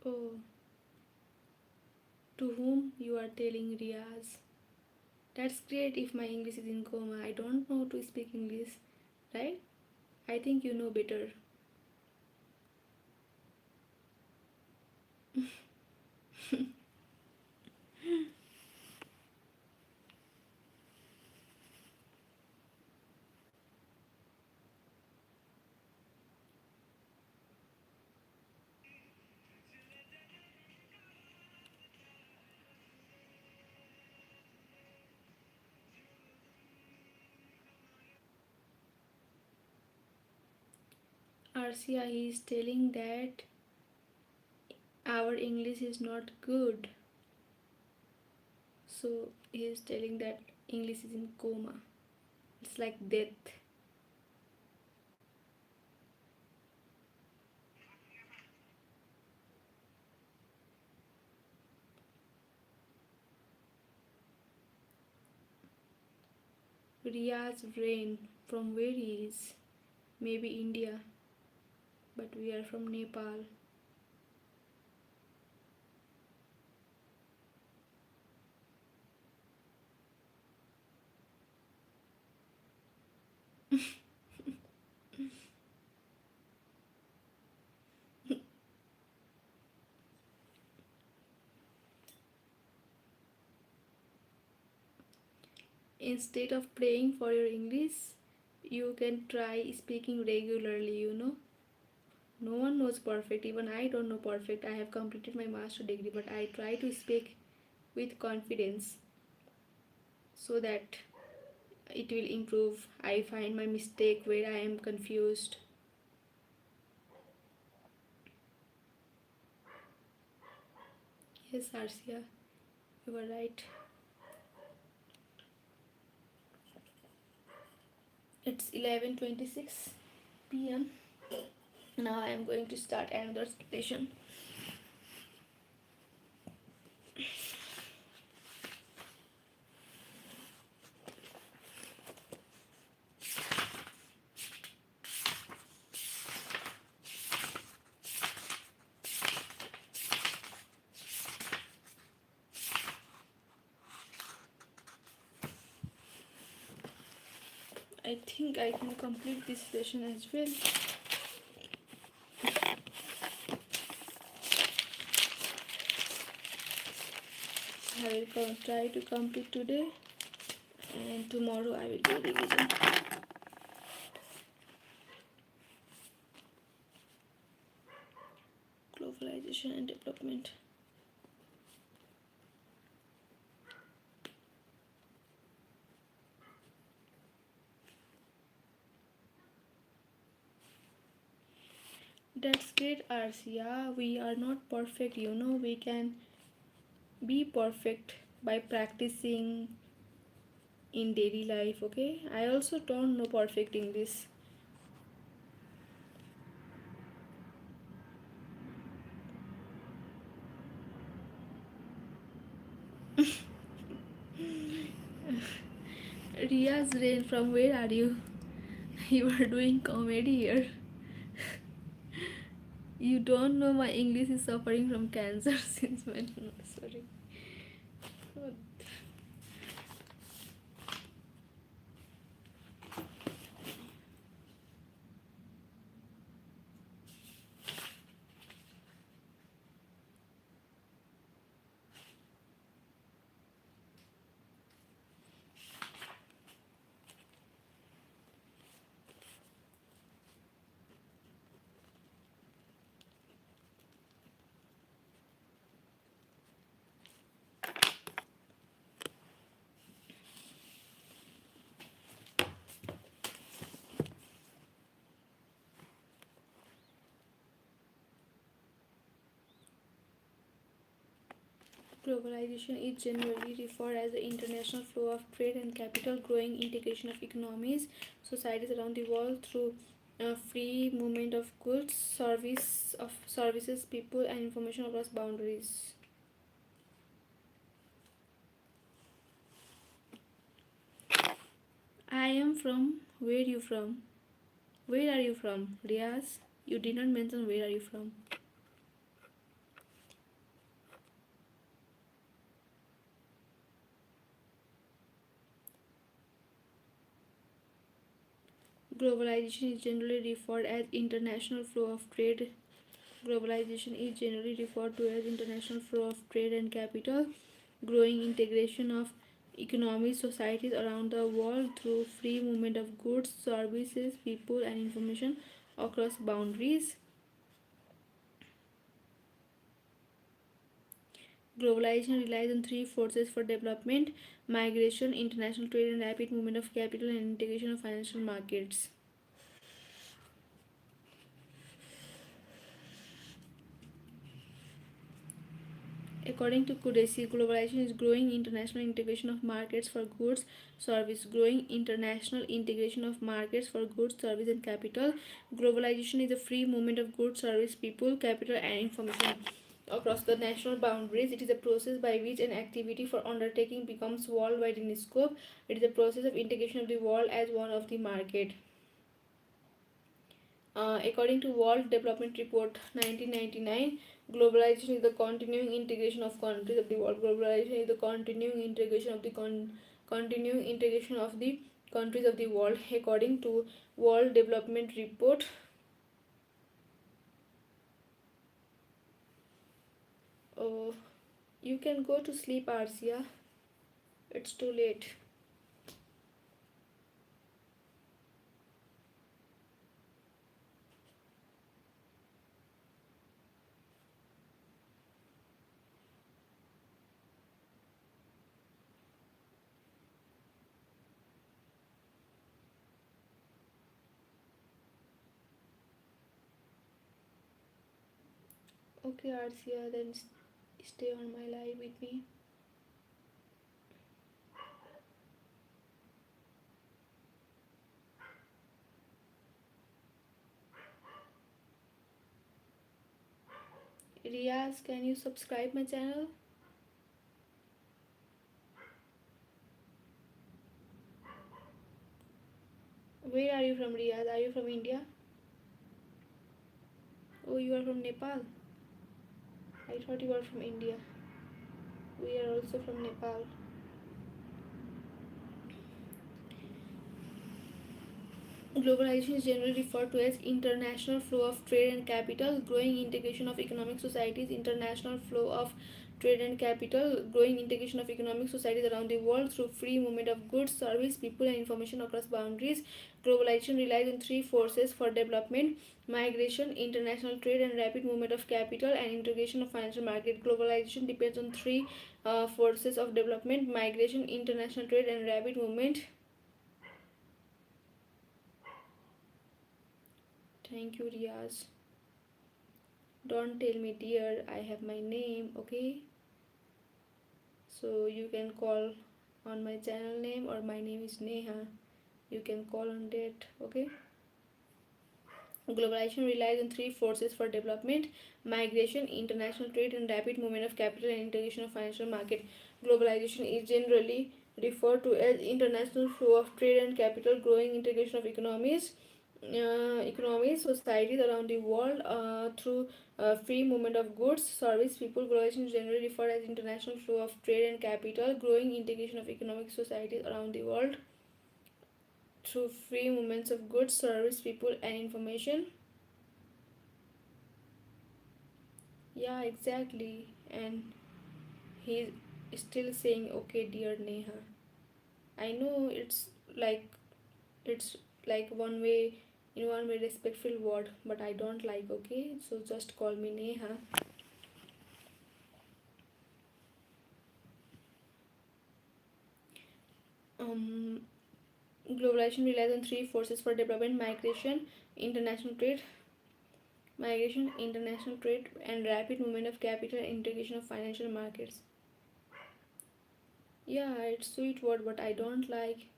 [SPEAKER 1] Oh, to whom you are telling, Riaz? That's great if my English is in coma. I don't know to speak English, right? I think you know better. Arsia, he is telling that our English is not good. So he is telling that English is in coma. It's like death. Riya's brain, from where he is? Maybe India, but we are from Nepal. Instead of praying for your English, you can try speaking regularly. No one knows perfect. Even I don't know perfect. I have completed my master degree, but I try to speak with confidence so that it will improve. I find my mistake where I am confused. Yes, Arsia, you were right. It's 11:26 p.m. Now I am going to start another session. I think I can complete this session as well. I will try to complete today, and tomorrow I will do revision. Globalization and development. That's great, Arsia. We are not perfect, we can be perfect by practicing in daily life. Okay, I also don't know perfect English. Ria's Rain, from where are you? You are doing comedy here. You don't know my English is suffering from cancer since when? Sorry. Globalization is generally referred as the international flow of trade and capital, growing integration of economies, societies around the world through free movement of goods, services, people, and information across boundaries. I am from. Where you from? Where are you from, Riaz? You did not mention where are you from. Globalization is generally referred as international flow of trade. Globalization is generally referred to as international flow of trade and capital, growing integration of economies, societies around the world through free movement of goods, services, people, and information across boundaries. Globalization relies on three forces for development: migration, international trade, and rapid movement of capital and integration of financial markets. According to Kudesi, globalization is growing international integration of markets for goods, service, growing international integration of markets for goods, service, and capital. Globalization is a free movement of goods, service, people, capital, and information across the national boundaries. It is a process by which an activity for undertaking becomes worldwide in scope. It is a process of integration of the world as one of the market. According to World Development Report 1999, globalization is the continuing integration of countries of the world. Globalization is the continuing integration of the continuing integration of the countries of the world. According to World Development Report, uh, you can go to sleep, Arsia. It's too late. Okay, Arsia, then stay on my live with me. Riaz, can you subscribe my channel? Where are you from, Riaz? Are you from India? Oh, you are from Nepal. I thought you were from India. We are also from Nepal. Globalization is generally referred to as international flow of trade and capital, growing integration of economic societies, international flow of trade and capital, growing integration of economic societies around the world through free movement of goods, service, people, and information across boundaries. Globalization relies on three forces for development: migration, international trade, and rapid movement of capital, and integration of financial market. Globalization depends on three forces of development: migration, international trade, and rapid movement. Thank you, Riaz. Don't tell me, dear, I have my name, okay? So you can call on my channel name, or my name is Neha. You can call on that, okay? Globalization relies on three forces for development: migration, international trade, and rapid movement of capital and integration of financial market. Globalization is generally referred to as international flow of trade and capital, growing integration of economies, societies around the world through free movement of goods, service, people. Globalization is generally referred as international flow of trade and capital, growing integration of economic societies around the world through free movements of goods, service, people, and information. Yeah, exactly. And he's still saying, okay, dear Neha. I know like it's like one way respectful word, but I don't like, okay? So just call me Neha. Um, Globalization relies on three forces for development: international trade, international trade, and rapid movement of capital and integration of financial markets. Yeah, it's sweet word, but I don't like.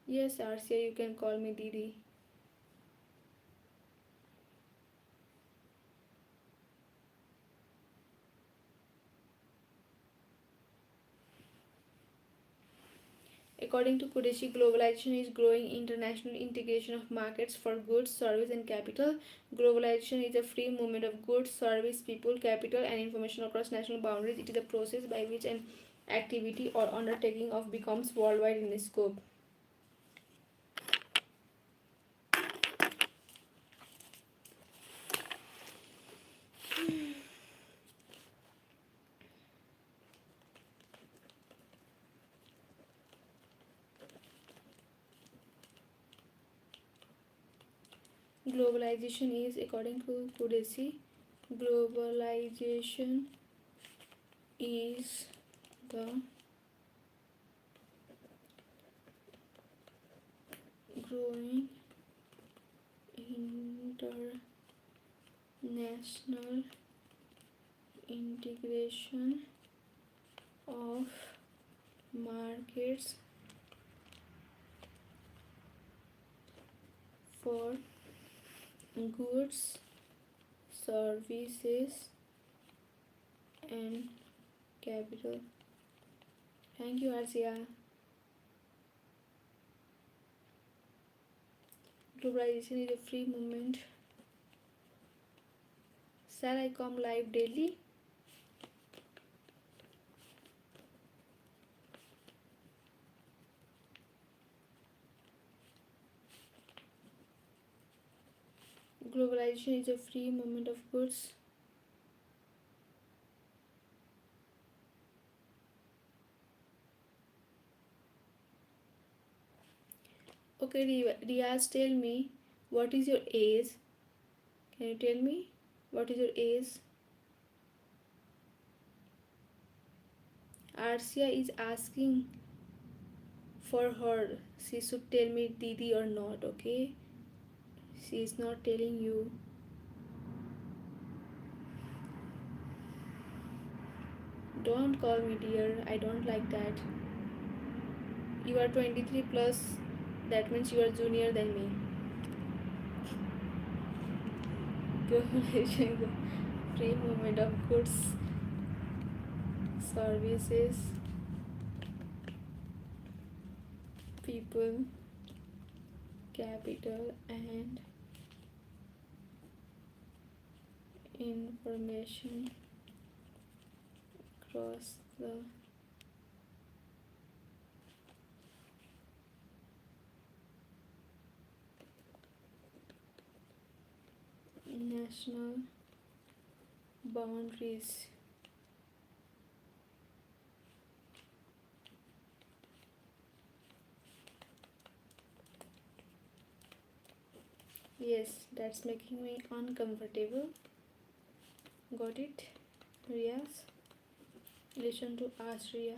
[SPEAKER 1] Yes, Arsia, you can call me Didi. According to Kudishi, globalization is growing international integration of markets for goods, service, and capital. Globalization is a free movement of goods, service, people, capital, and information across national boundaries. It is a process by which an activity or undertaking of becomes worldwide in scope. Globalization is, according to Kudishi, globalization is the growing international integration of markets for goods, services, and capital. Thank you, Arsia. Globalization is a free movement. Shall I come live daily? Globalization is a free movement of goods. Okay, Riaz, tell me, what is your age? Can you tell me what is your age? Arsia is asking for her. She should tell me Didi or not, okay? She is not telling you. Don't call me dear. I don't like that. You are 23 plus. That means you are junior than me. Globalization is the free movement of goods, services, people, capital, and information across the national boundaries. Yes, that's making me uncomfortable. Got it? Riyaz? Listen to us, Riya.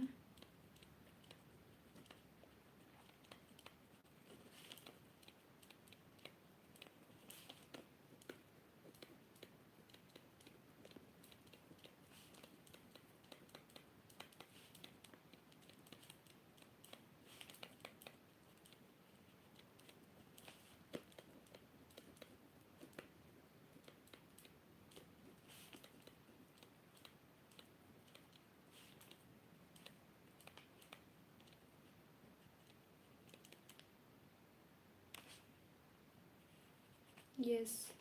[SPEAKER 1] Yes,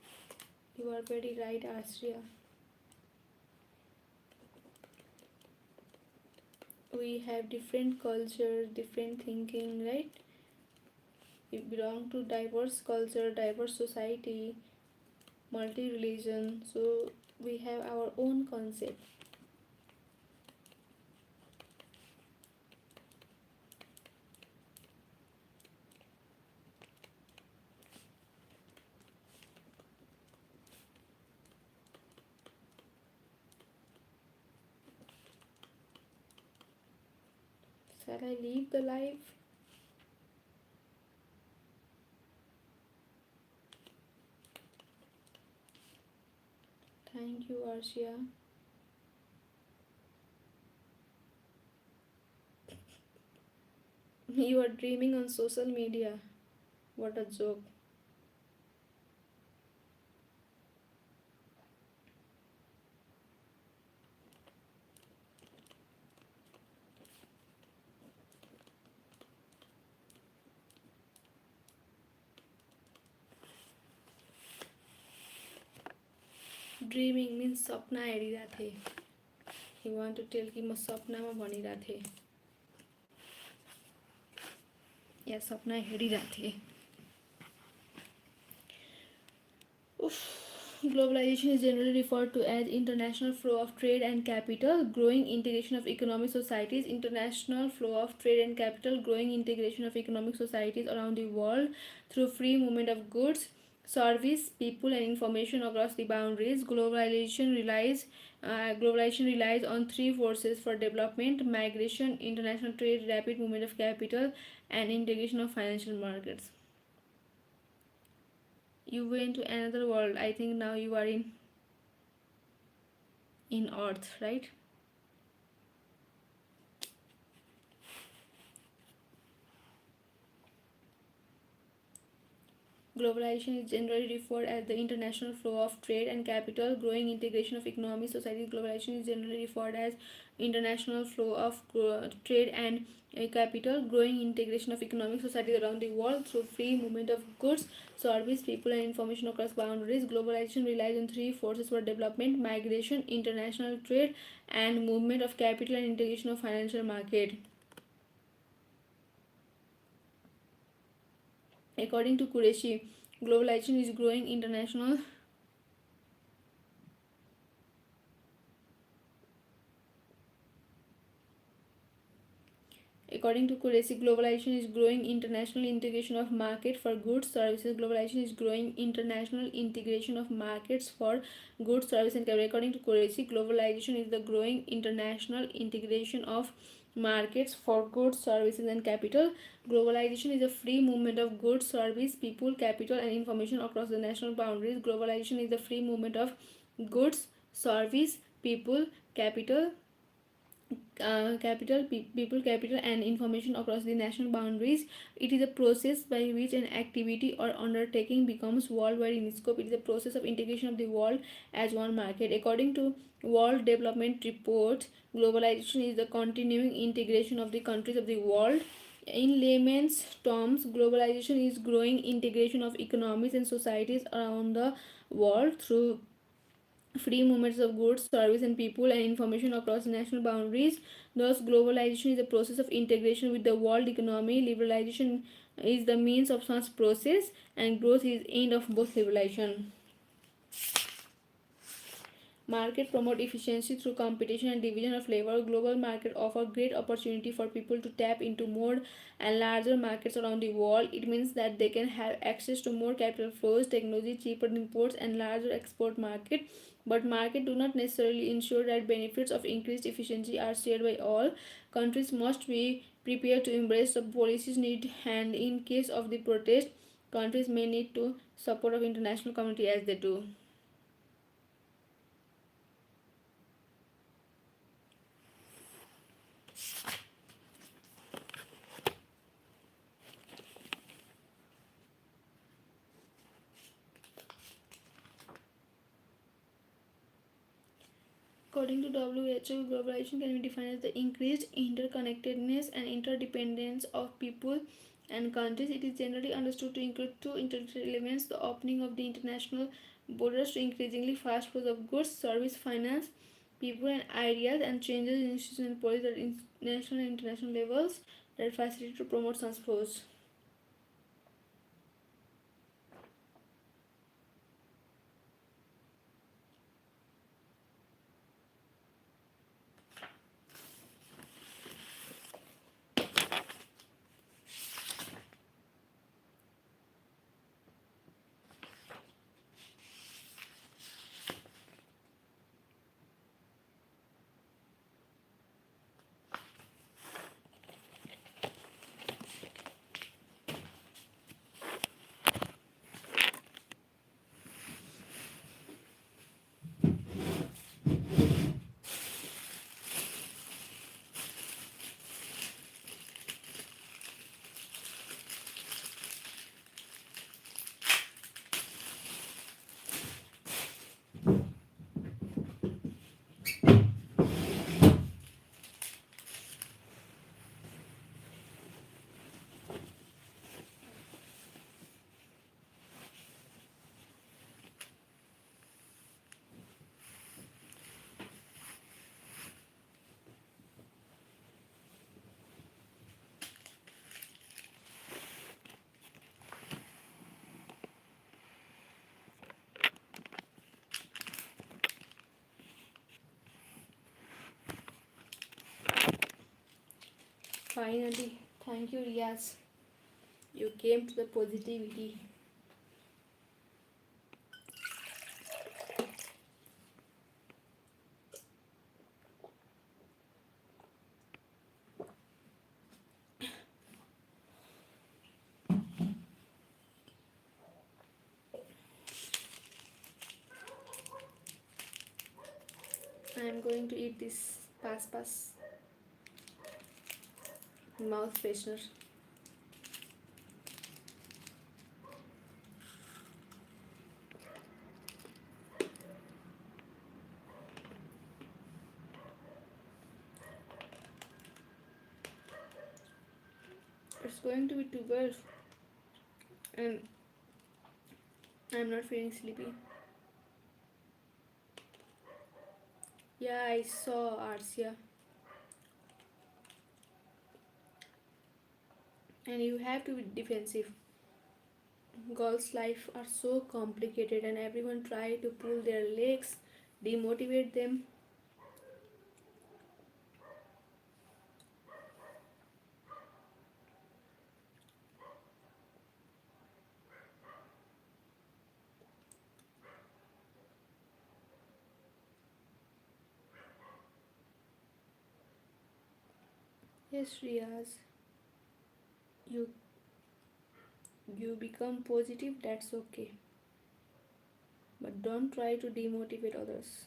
[SPEAKER 1] you are very right, Asriya. We have different culture, different thinking, right? We belong to diverse culture, diverse society, multi religion, so we have our own concept. Shall I leave the life? Thank you, Arshia. You are dreaming on social media. What a joke. Dreaming mince सपना हेरिरहेको थिएँ. You want to tell कि म सपनामा भनिरहेको थिएँ. या सपना हेरिरहेको थिएँ. Globalization is generally referred to as international flow of trade and capital, growing integration of economic societies, international flow of trade and capital, growing integration of economic societies around the world through free movement of goods, service, people, and information across the boundaries. Globalization relies on three forces for development: migration, international trade, rapid movement of capital, and integration of financial markets. You went to another world. I think now you are in Earth, right? Globalization is generally referred as the international flow of trade and capital, growing integration of economic societies. Globalization is generally referred as international flow of trade and capital, growing integration of economic societies around the world through free movement of goods, service, people, and information across boundaries. Globalization relies on three forces for development: migration, international trade, and movement of capital, and integration of financial market. According to Qureshi, globalization is growing international. According to Qureshi, globalization is growing international integration of market for goods, services. Globalization is growing international integration of markets for goods, services, and capital. According to Qureshi, globalization is the growing international integration of markets for goods, services, and capital. Globalization is a free movement of goods, service, people, capital, and information across the national boundaries. Globalization is the free movement of goods, service, people, capital, people, capital, and information across the national boundaries. It is a process by which an activity or undertaking becomes worldwide in scope. It is a process of integration of the world as one market. According to World Development Report, globalization is the continuing integration of the countries of the world. In layman's terms, globalization is growing integration of economies and societies around the world through free movements of goods, service, and people and information across national boundaries. Thus, globalization is a process of integration with the world economy. Liberalization is the means of such process, and growth is end of both liberalization. Market promote efficiency through competition and division of labor. Global market offer great opportunity for people to tap into more and larger markets around the world. It means that they can have access to more capital flows, technology, cheaper imports, and larger export market. But market do not necessarily ensure that benefits of increased efficiency are shared by all. Countries must be prepared to embrace the policies need, and in case of the protest, countries may need to support of international community as they do. According to WHO, globalization can be defined as the increased interconnectedness and interdependence of people and countries. It is generally understood to include two integrated elements: the opening of the international borders to increasingly fast flows of goods, service, finance, people, and ideas, and changes in institutional policy at national and international levels that facilitate to promote such flows. Finally, thank you, Riaz. You came to the positivity. I am going to eat this pass mouth freshener. It's going to be 12 and I'm not feeling sleepy. Yeah, I saw Arsia. And you have to be defensive. Girls' life are so complicated and everyone try to pull their legs, demotivate them. Yes, Riaz, you you become positive, that's okay. But don't try to demotivate others.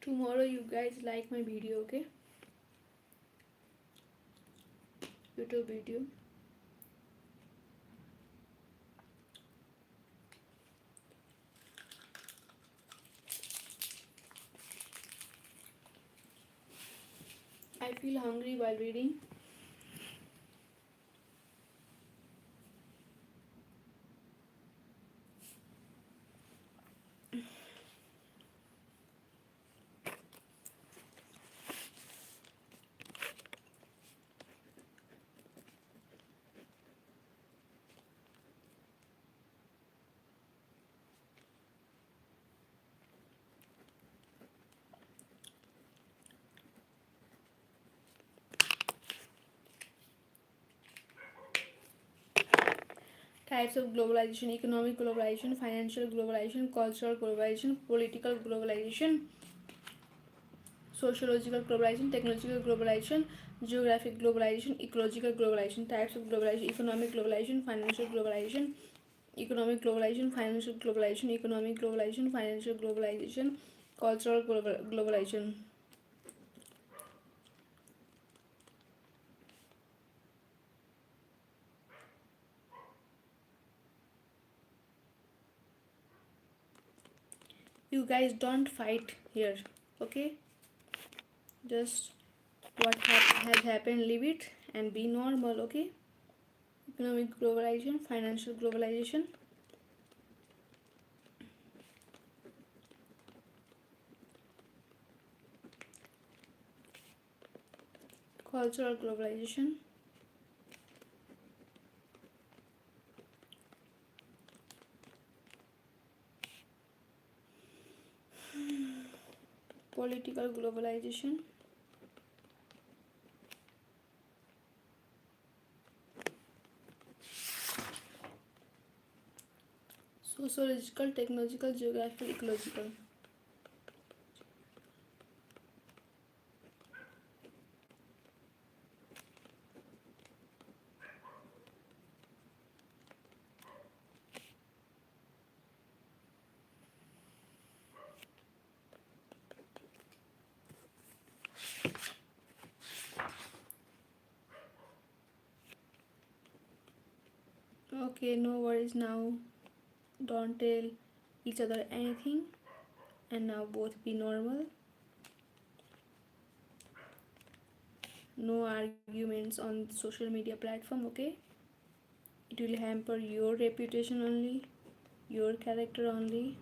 [SPEAKER 1] Tomorrow you guys like my video, okay? YouTube video. I feel hungry while reading. Types of globalization: economic globalization, financial globalization, cultural globalization, political globalization, sociological globalization, technological globalization, geographic globalization, ecological globalization. Types of globalization: economic globalization, financial globalization, economic globalization, financial globalization, economic globalization, financial globalization, cultural globalization. You guys don't fight here, okay? Just what has happened, leave it and be normal, okay? Economic globalization, financial globalization, cultural globalization, political globalization, sociological, technological, geographical, ecological. Okay, no worries now. Don't tell each other anything, and now both be normal. No arguments on social media platform, okay? It will hamper your reputation only, your character only.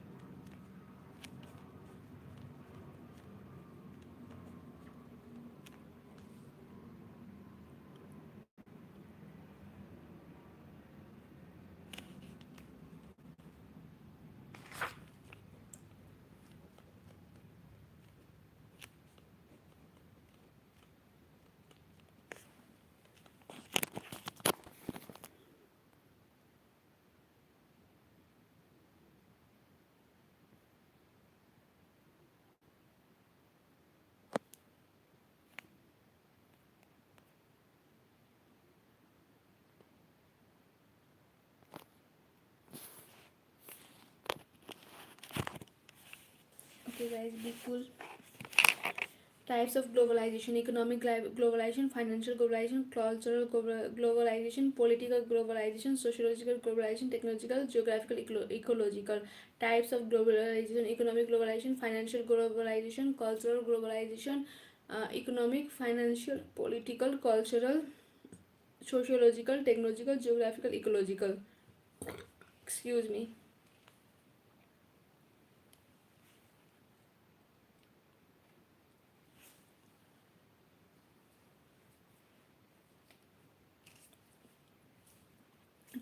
[SPEAKER 1] Okay guys, be cool. Types of globalization: economic globalization, financial globalization, cultural globalization, political globalization, sociological globalization, technological, geographical, ecological. Types of globalization: economic globalization, financial globalization, cultural globalization, economic, financial, political, cultural, sociological, technological, geographical, ecological. Excuse me.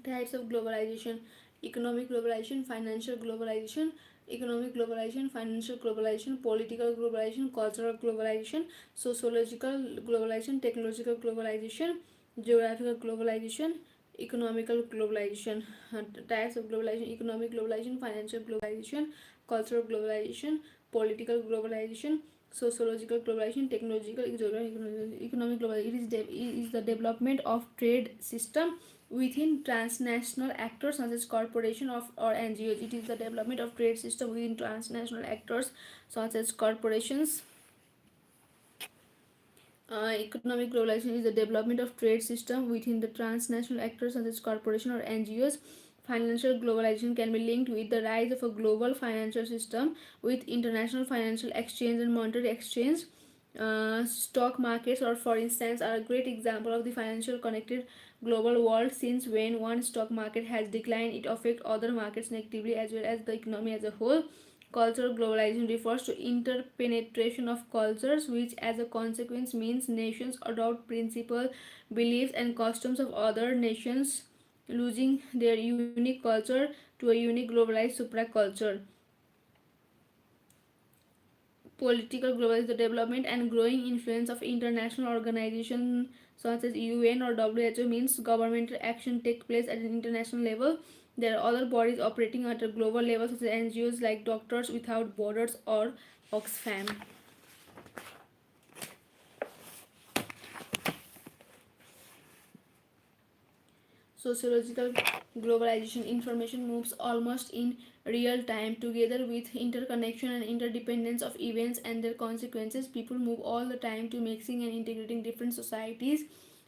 [SPEAKER 1] Types of globalization: economic globalization, financial globalization, economic globalization, financial globalization, political globalization, cultural globalization, sociological globalization, technological globalization, geographical globalization, economical globalization. Types of globalization: economic globalization, financial globalization, cultural globalization, political globalization, sociological globalization, technological, economic globalization. It is the development of trade system within transnational actors such as corporation of or NGOs. It is the development of trade system within transnational actors such as corporations. Economic globalization is the development of trade system within the transnational actors such as corporation or NGOs. Financial globalization can be linked with the rise of a global financial system with international financial exchange and monetary exchange. Stock markets, or for instance, are a great example of the financial connected global world, since when one stock market has declined, it affects other markets negatively as well as the economy as a whole. Cultural globalization refers to interpenetration of cultures, which as a consequence means nations adopt principles, beliefs, and customs of other nations, losing their unique culture to a unique globalized supraculture. Political globalization, the development and growing influence of international organizations such as UN or WHO, means governmental action takes place at an international level. There are other bodies operating at a global level such as NGOs like Doctors Without Borders or Oxfam. Sociological globalization, information moves almost in real time. Together with interconnection and interdependence of events and their consequences, people move all the time to mixing and integrating different societies.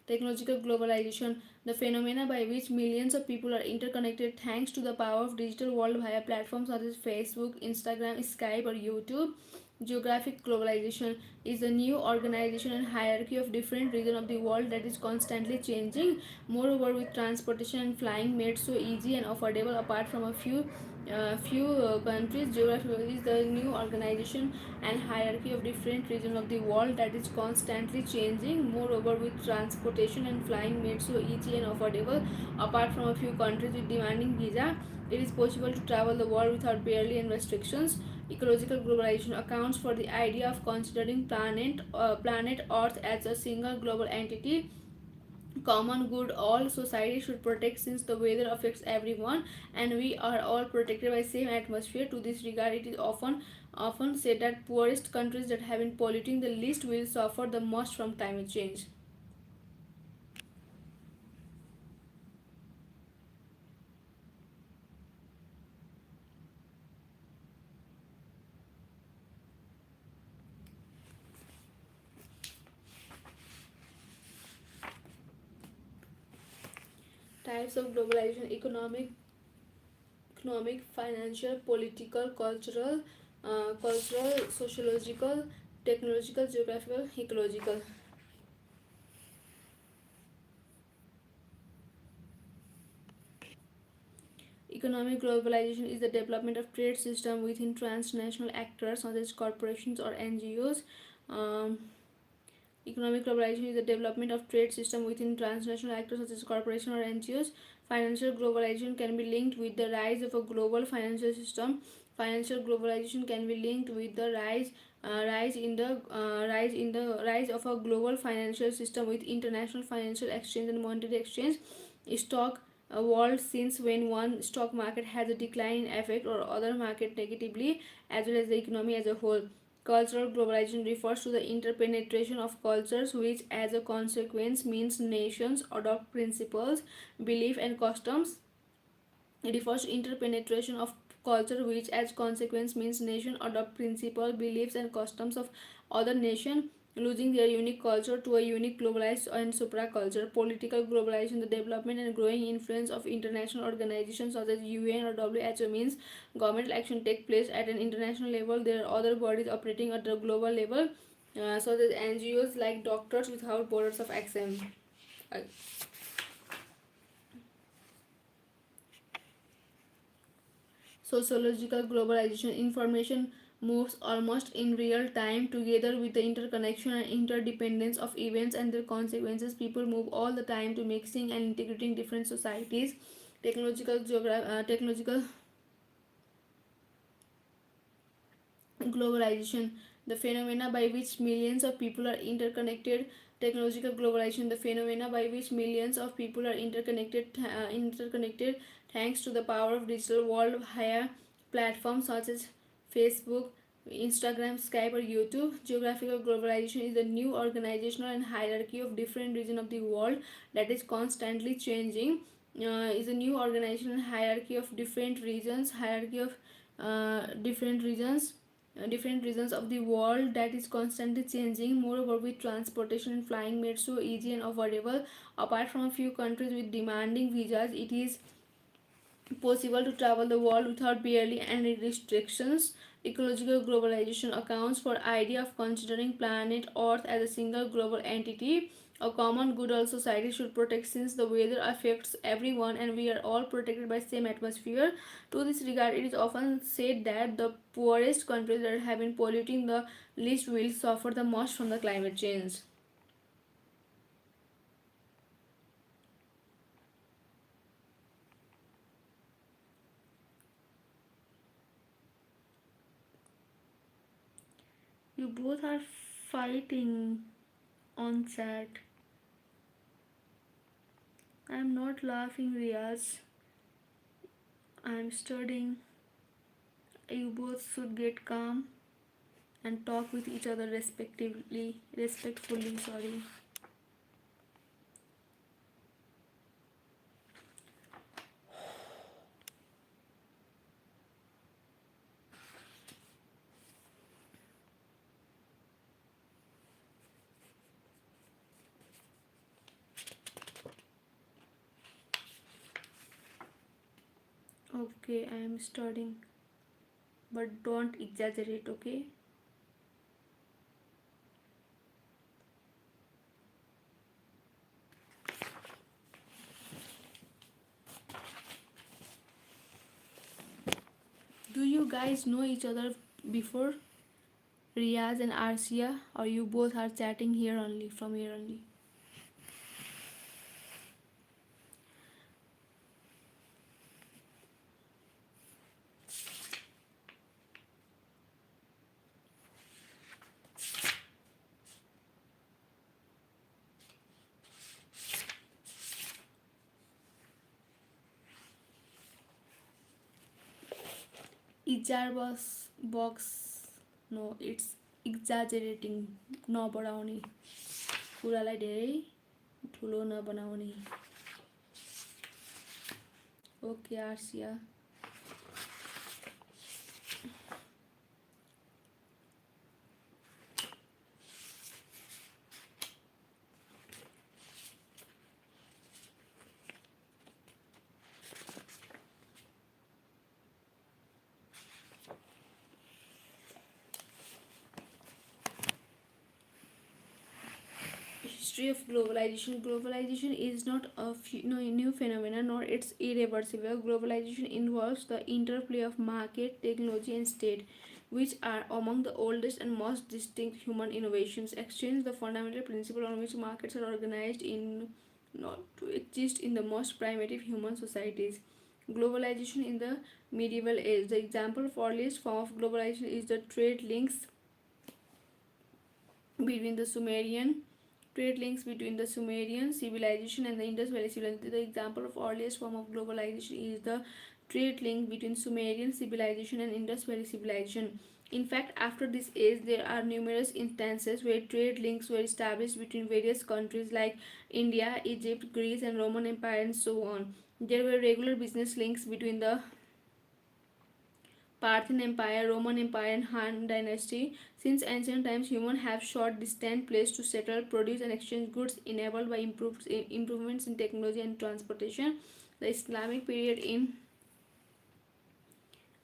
[SPEAKER 1] Technological globalization, the phenomena by which millions of people are interconnected thanks to the power of digital world via platforms such as Facebook, Instagram, Skype, or YouTube. Geographic globalization is a new organization and hierarchy of different regions of the world that is constantly changing. Moreover, with transportation and flying made so easy and affordable, apart from a few countries, geography is the new organization and hierarchy of different regions of the world that is constantly changing. Moreover, with transportation and flying made so easy and affordable, apart from a few countries with demanding visa, it is possible to travel the world without barely any restrictions. Ecological globalization accounts for the idea of considering planet Earth as a single global entity, common good all society should protect, since the weather affects everyone and we are all protected by same atmosphere. To this regard, it is often said that poorest countries that have been polluting the least will suffer the most from climate change. Types of globalization: economic, financial, political, cultural, sociological, technological, geographical, ecological. Economic globalization is the development of trade system within transnational actors such as corporations or NGOs. Um, Economic globalization is the development of trade system within transnational actors such as corporations or NGOs. Financial globalization can be linked with the rise of a global financial system. Financial globalization can be linked with the rise of a global financial system with international financial exchange and monetary exchange. Stock world, since when one stock market has a decline in effect or other market negatively, as well as the economy as a whole. Cultural globalization refers to the interpenetration of cultures, which as a consequence means nations adopt principles, belief, and customs. It refers to interpenetration of culture, which as consequence means nation adopt principles, beliefs, and customs of other nation, losing their unique culture to a unique globalized and supraculture. Political globalization, the development and growing influence of international organizations such as UN or WHO, means governmental action take place at an international level. There are other bodies operating at the global level, such as NGOs like Doctors Without Borders of XM. Sociological globalization, information moves almost in real time. Together with the interconnection and interdependence of events and their consequences, people move all the time to mixing and integrating different societies. Technological globalization, the phenomena by which millions of people are interconnected. Technological globalization, the phenomena by which millions of people are interconnected thanks to the power of digital world via platforms such as Facebook, Instagram, Skype, or YouTube. Geographical globalization is the new organizational and hierarchy of different regions of the world that is constantly changing. Is a new organization and hierarchy of different regions, hierarchy of different regions of the world that is constantly changing. Moreover, with transportation and flying made so easy and affordable, apart from a few countries with demanding visas, it is possible to travel the world without barely any restrictions. Ecological globalization accounts for idea of considering planet Earth as a single global entity. A common good all society should protect since the weather affects everyone and we are all protected by same atmosphere. To this regard, it is often said that the poorest countries that have been polluting the least will suffer the most from the climate change. You both are fighting on chat. I'm not laughing, Riaz. I'm studying. You both should get calm and talk with each other respectfully. Sorry. Okay, I am studying, but don't exaggerate. Okay. Do you guys know each other before, Riaz and Arsia, or you both are chatting here only from here only? Ijar box. No, it's exaggerating. नबढाउने कुरालाई धेरै ठुलो नबनाउने. Okay आर्सिया. History of globalization. Globalization is not a new phenomenon nor it's irreversible. Globalization involves the interplay of market, technology, and state, which are among the oldest and most distinct human innovations. Exchange, the fundamental principle on which markets are organized in not to exist in the most primitive human societies. Globalization in the medieval age. The example of earliest form of globalization is the between the Sumerian trade links between the Sumerian civilization and the Indus Valley civilization. The example of earliest form of globalization is the trade link between Sumerian civilization and Indus Valley civilization. In fact, after this age, there are numerous instances where trade links were established between various countries like India, Egypt, Greece, and Roman Empire, and so on. There were regular business links between the Parthian Empire, Roman Empire, and Han Dynasty. Since ancient times, humans have sought distant places to settle, produce, and exchange goods enabled by improvements in technology and transportation. The Islamic period in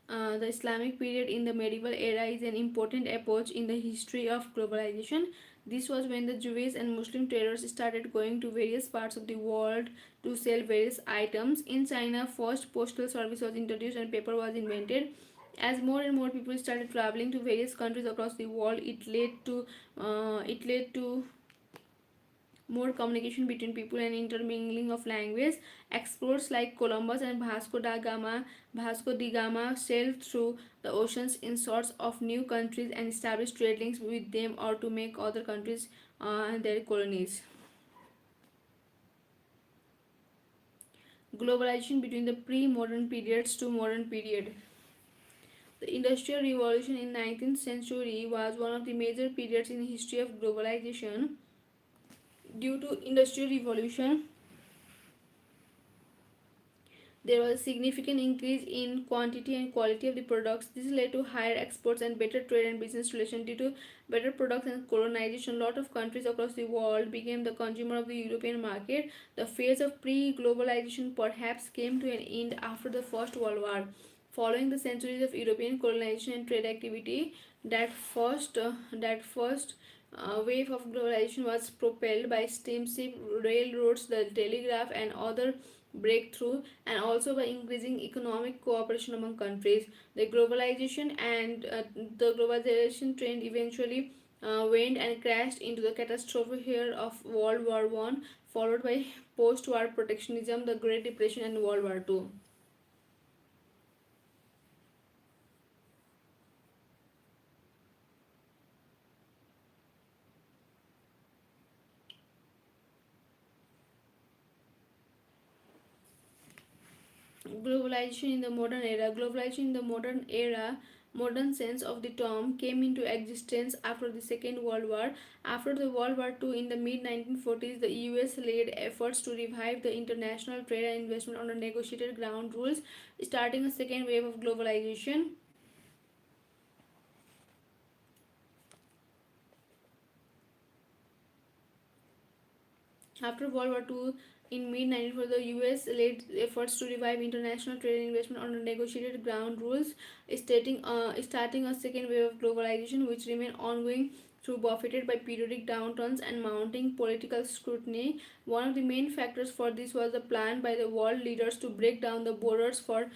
[SPEAKER 1] the Islamic period in the medieval era is an important epoch in the history of globalization. This was when the Jewish and Muslim traders started going to various parts of the world to sell various items. In China, first postal service was introduced and paper was invented. As more and more people started traveling to various countries across the world, it led to more communication between people and intermingling of language. Explorers like Columbus and Vasco da Gama sailed through the oceans in search of new countries and established trade links with them or to make other countries their colonies. Globalization between the pre-modern periods to modern period. The Industrial Revolution in 19th century was one of the major periods in the history of globalization. Due to Industrial Revolution, there was a significant increase in quantity and quality of the products. This led to higher exports and better trade and business relations. Due to better products and colonization, a lot of countries across the world became the consumer of the European market. The phase of pre-globalization perhaps came to an end after the First World War. Following the centuries of European colonization and trade activity, that first wave of globalization was propelled by steamship, railroads, the telegraph, and other breakthrough, and also by increasing economic cooperation among countries. The globalization trend eventually waned and crashed into the catastrophe here of World War One, followed by post-war protectionism, the Great Depression, and World War Two. Globalization in the modern era, modern sense of the term, came into existence after the Second World War. After the World War II, in the mid 1940s, the US led efforts to revive the international trade and investment on the negotiated ground rules, starting a second wave of globalization. After World War II, in mid 1940, the US led efforts to revive international trade and investment on negotiated ground rules, starting a second wave of globalization, which remained ongoing through buffeted by periodic downturns and mounting political scrutiny. One of the main factors for this was the plan by the world leaders to break down the borders for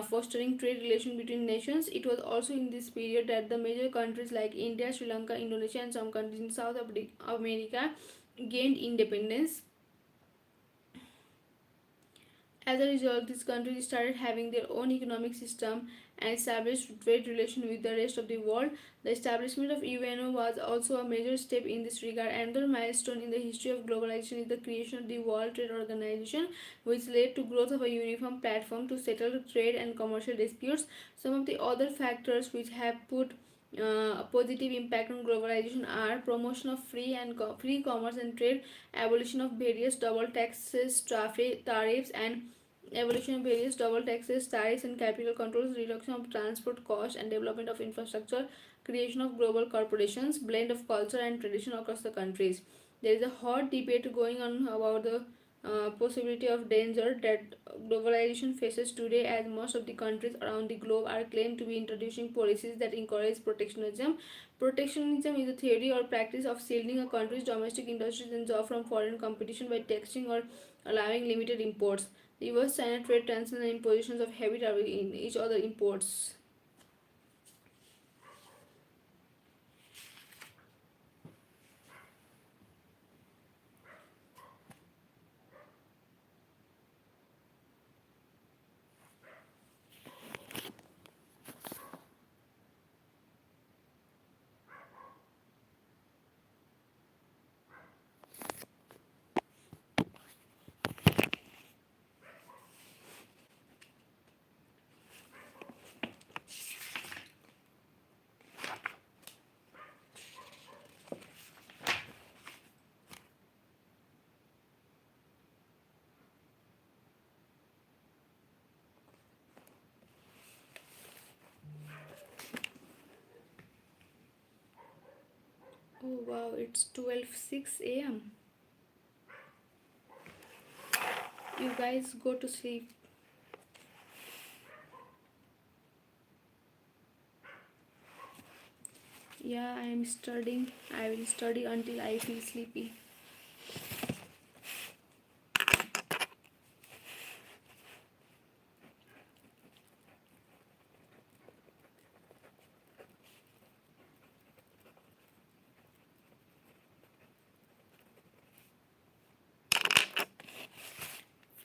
[SPEAKER 1] fostering trade relations between nations. It was also in this period that the major countries like India, Sri Lanka, Indonesia, and some countries in South America gained independence. As a result, these countries started having their own economic system and established trade relations with the rest of the world. The establishment of UNO was also a major step in this regard. Another milestone in the history of globalization is the creation of the World Trade Organization, which led to growth of a uniform platform to settle trade and commercial disputes. Some of the other factors which have put a positive impact on globalization are promotion of free commerce and trade, abolition of various double taxes, traffic tariffs, and evolution of various double taxes, tariffs, and capital controls, reduction of transport costs, and development of infrastructure, creation of global corporations, blend of culture and tradition across the countries. There is a hot debate going on about the possibility of danger that globalization faces today, as most of the countries around the globe are claimed to be introducing policies that encourage protectionism. Protectionism is a theory or practice of shielding a country's domestic industries and jobs from foreign competition by taxing or allowing limited imports. The US China trade tensions and impositions of heavy tariffs in each other imports. Oh wow, it's 12:06 a.m. You guys go to sleep. Yeah, I am studying. I will study until I feel sleepy.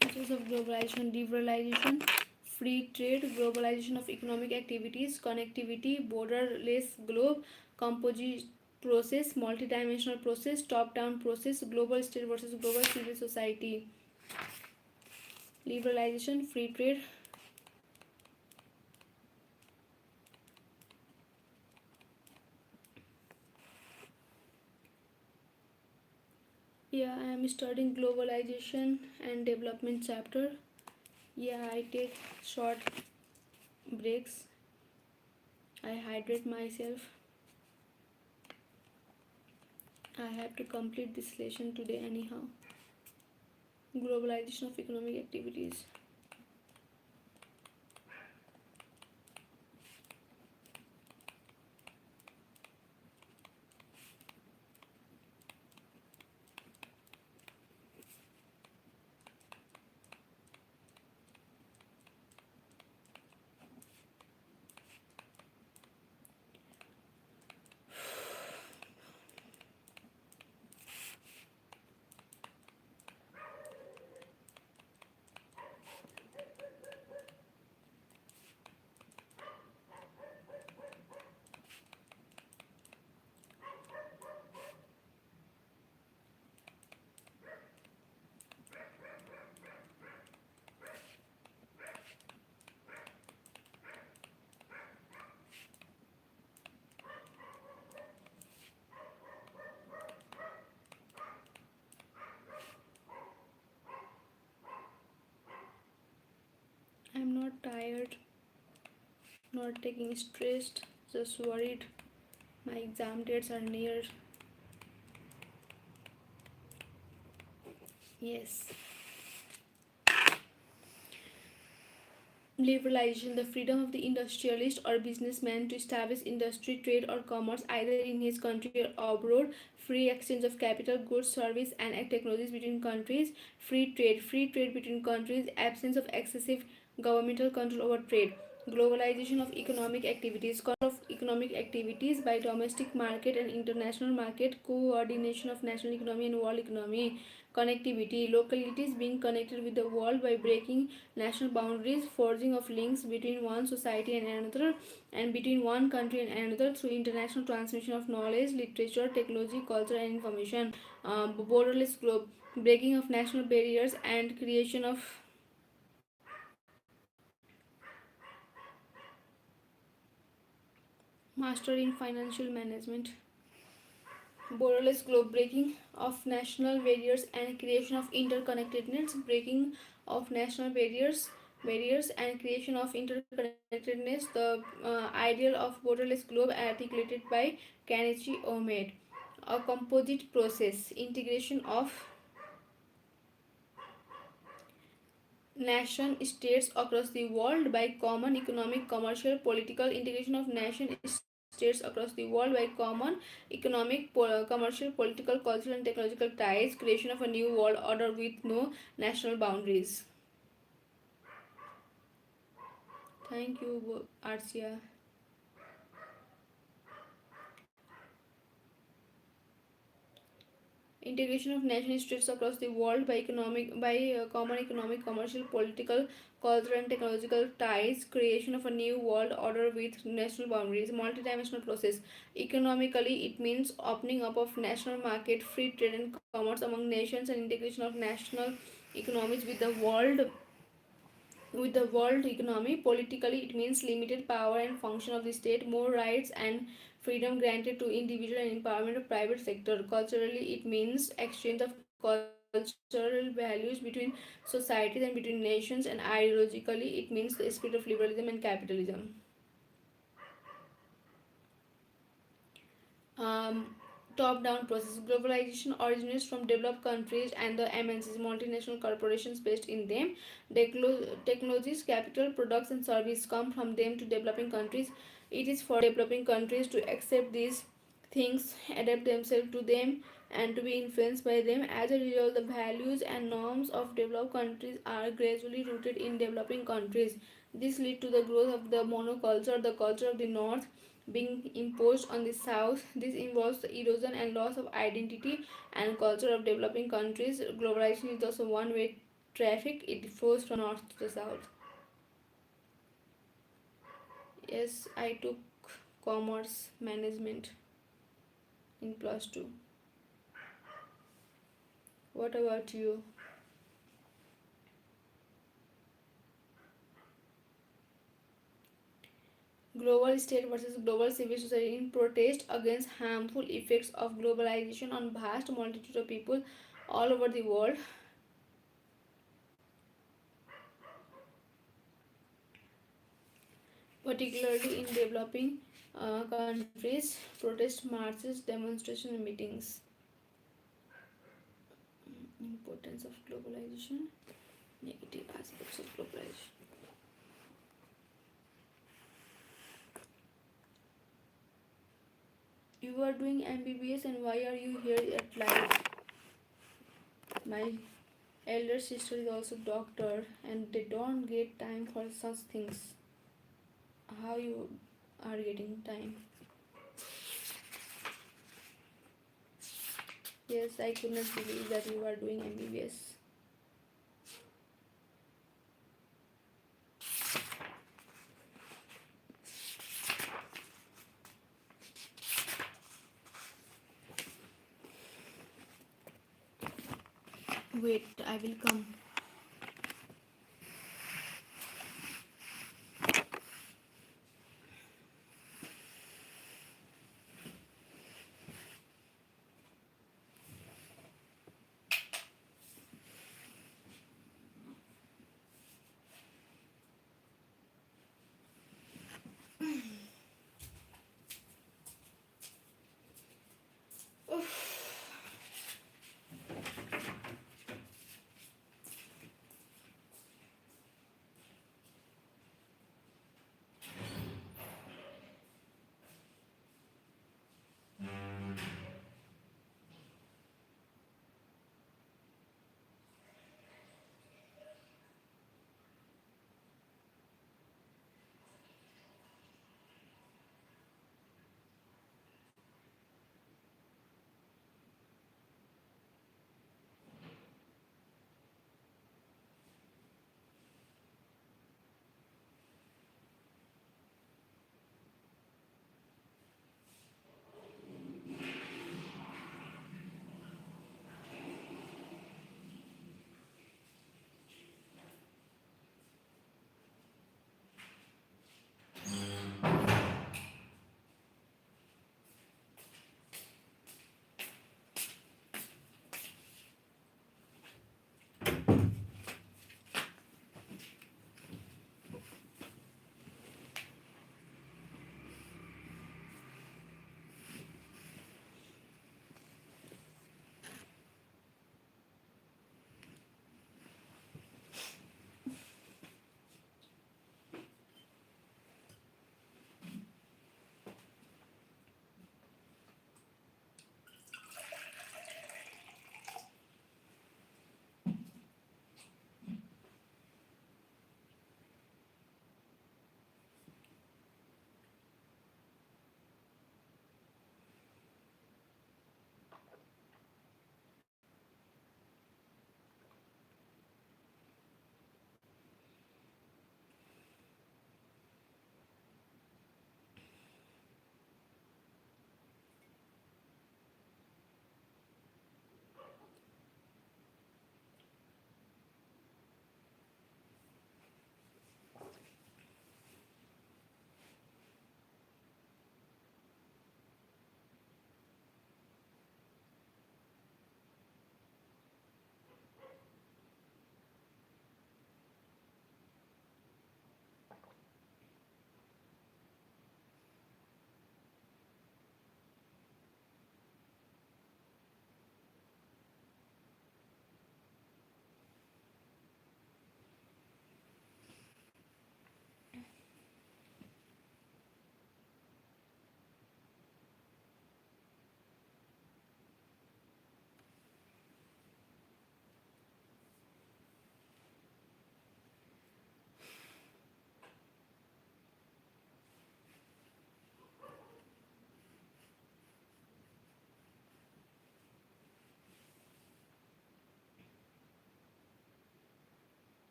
[SPEAKER 1] Features of globalization: liberalization, free trade, globalization of economic activities, connectivity, borderless globe, composite process, multidimensional process, top-down process, global state versus global civil society. Liberalization, free trade, Yeah, I am studying globalization and development chapter. Yeah, I take short breaks. I hydrate myself. I have to complete this lesson today anyhow. Globalization of economic activities. I'm not tired, not taking stressed, just worried. My exam dates are near. Yes. Liberalization, the freedom of the industrialist or businessman to establish industry, trade, or commerce either in his country or abroad. Free exchange of capital, goods, service, and technologies between countries. Free trade between countries. Absence of excessive governmental control over trade. Globalization of economic activities, control of economic activities by domestic market and international market, coordination of national economy and world economy, connectivity, localities being connected with the world by breaking national boundaries, forging of links between one society and another, and between one country and another through international transmission of knowledge, literature, technology, culture, and information. Borderless globe, breaking of national barriers and creation of master in financial management. Borderless globe, breaking of national barriers and creation of interconnectedness, breaking of national barriers and creation of interconnectedness, the ideal of borderless globe articulated by Kenichi Ohmed. A composite process, integration of nation states across the world by common economic, commercial, political integration of nation states across the world by common economic, commercial, political, cultural, and technological ties, creation of a new world order with no national boundaries. Thank you, Arsia. Integration of nation states across the world by common economic, commercial, political, cultural, and technological ties, creation of a new world order with national boundaries, multidimensional process. Economically, it means opening up of national market, free trade and commerce among nations, and integration of national economies with the world economy. Politically, it means limited power and function of the state, more rights and freedom granted to individual and empowerment of private sector. Culturally, it means exchange of cultural values between societies and between nations, and ideologically, it means the spirit of liberalism and capitalism. um, Top-down process. Globalization originates from developed countries and the MNCs, multinational corporations based in them. Technologies, capital, products, and services come from them to developing countries. It is for developing countries to accept these things, adapt themselves to them, and to be influenced by them. As a result, the values and norms of developed countries are gradually rooted in developing countries. This leads to the growth of the monoculture, the culture of the north, being imposed on the south. This involves the erosion and loss of identity and culture of developing countries. Globalization is also one way traffic, it flows from north to the south. Yes, I took commerce management in plus 2. What about you? Global state versus global civil society in protest against harmful effects of globalization on vast multitude of people all over the world, particularly in developing countries. Protest marches, demonstration, and meetings. Importance of globalization, negative aspects of globalization. You are doing MBBS and why are you here at live? My elder sister is also doctor and they don't get time for such things. How you are getting time? Yes, I could not believe that you are doing MBBS. Wait, I will come.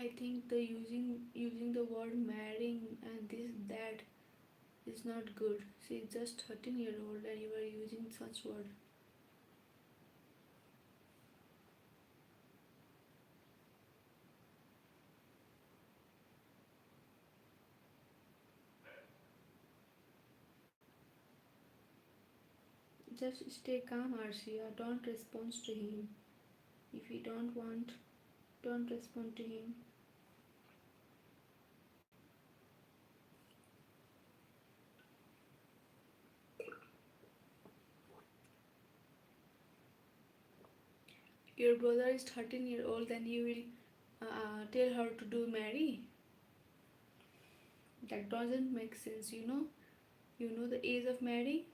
[SPEAKER 1] I think the using the word marrying and this that is not good. She's just 13-year old and you are using such word. Just stay calm, Arshia. Don't respond to him. If you don't want, don't respond to him. Your brother is 13-year old, then you will tell her to do marry. That doesn't make sense. You know the age of marry.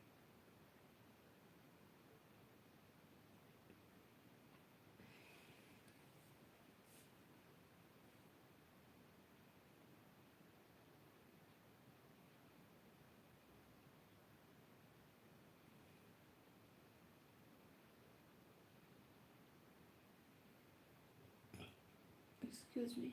[SPEAKER 1] Excuse me.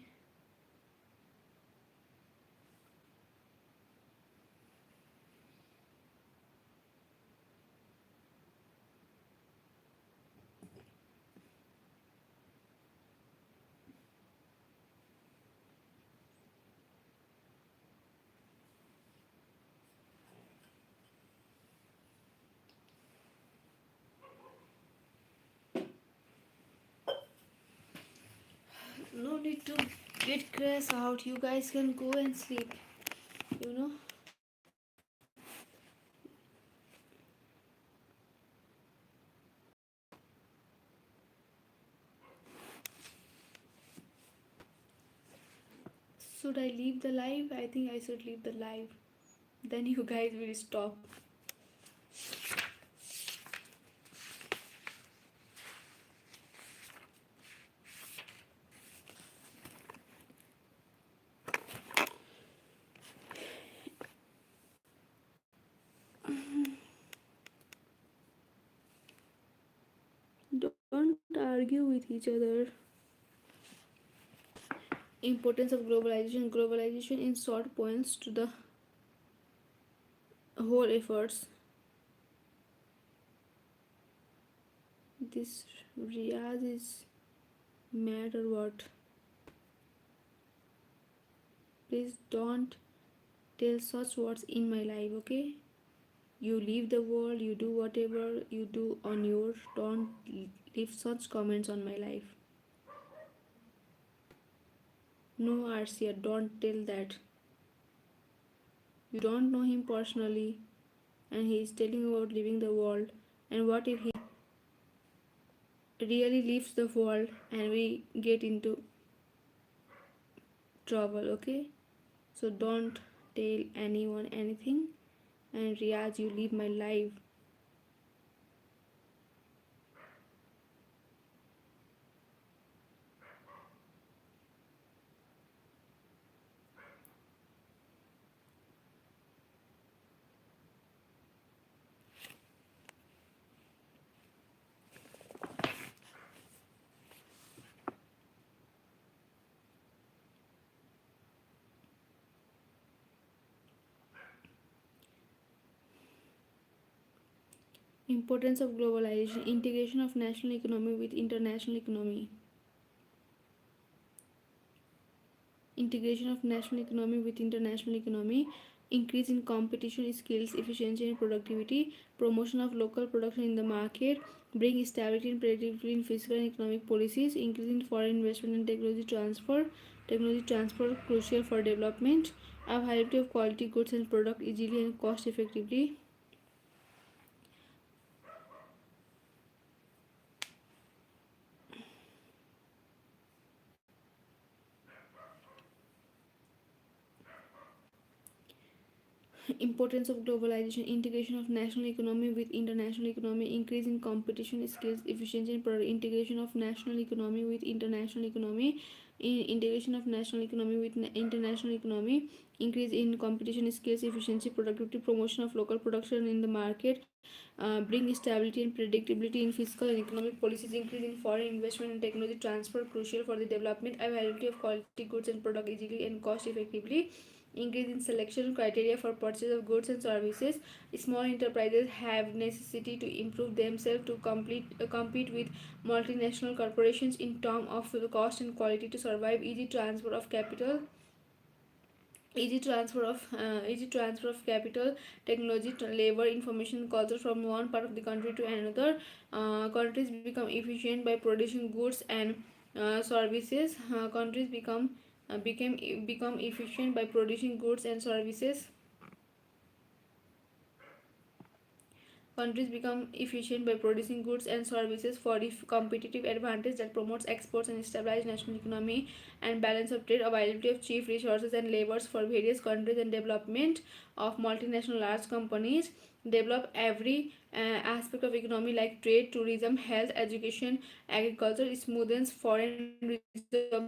[SPEAKER 1] No need to get crass out. You guys can go and sleep. You know. Should I leave the live? I think I should leave the live. Then you guys will stop. Don't argue with each other. Importance of globalization. Globalization in short points to the whole efforts. This Riaz is mad or what? Please don't tell such words in my life, okay? You leave the world, you do whatever you do on your. Don't leave such comments on my life. No, Arcia, don't tell that. You don't know him personally, and he is telling about leaving the world. And what if he really leaves the world and we get into trouble, okay? So don't tell anyone anything. And Riaz, you leave my life. Importance of globalization. Integration of national economy with international economy. Integration of national economy with international economy. Increase in competition, skills, efficiency and productivity. Promotion of local production in the market. Bring stability and predictability in fiscal and economic policies. Increase in foreign investment and technology transfer. Technology transfer crucial for development. Availability of quality goods and product easily and cost effectively. Importance of globalization. Integration of national economy with international economy. Increase in competition, skills, efficiency and product. Integration of national economy with international economy. integration of national economy with international economy, increase in competition skills, efficiency, productivity, promotion of local production in the market, bring stability and predictability in fiscal and economic policies, increase in foreign investment and technology transfer crucial for the development, availability of quality goods and product easily and cost effectively, increase in selection criteria for purchase of goods and services. Small enterprises have necessity to improve themselves to compete with multinational corporations in terms of the cost and quality to survive. Easy transfer of capital, technology, labor, information, culture from one part of the country to another. Countries become efficient by producing goods and services. Countries become efficient by producing goods and services. Countries become efficient by producing goods and services for a competitive advantage that promotes exports and stabilizes national economy and balance of trade, availability of cheap resources and labors for various countries, and development of multinational large companies develop every aspect of economy like trade, tourism, health, education, agriculture, smoothens foreign reserve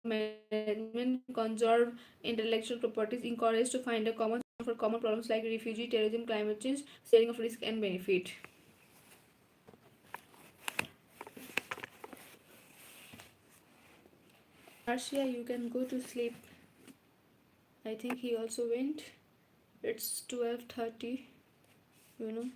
[SPEAKER 1] management, conserve intellectual properties, encourage to find a common solution for common problems like refugee, terrorism, climate change, sharing of risk and benefit. Arshia, you can go to sleep. I think he also went. It's 12:30, you know.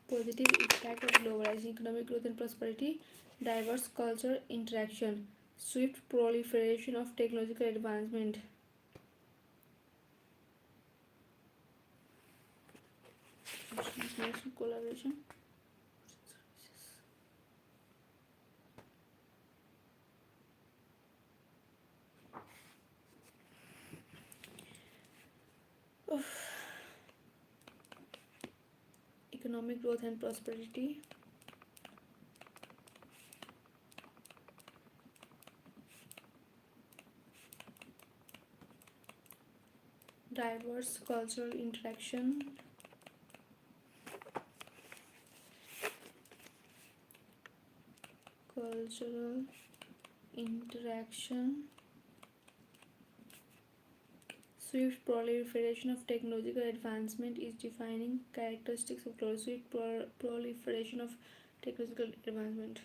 [SPEAKER 1] Positive impact of globalizing economic growth and prosperity, diverse culture interaction, swift proliferation of technological advancement, international collaboration. Economic growth and prosperity, diverse cultural interaction, cultural interaction, swift proliferation of technological advancement is defining characteristics of growth. Swift proliferation of technological advancement.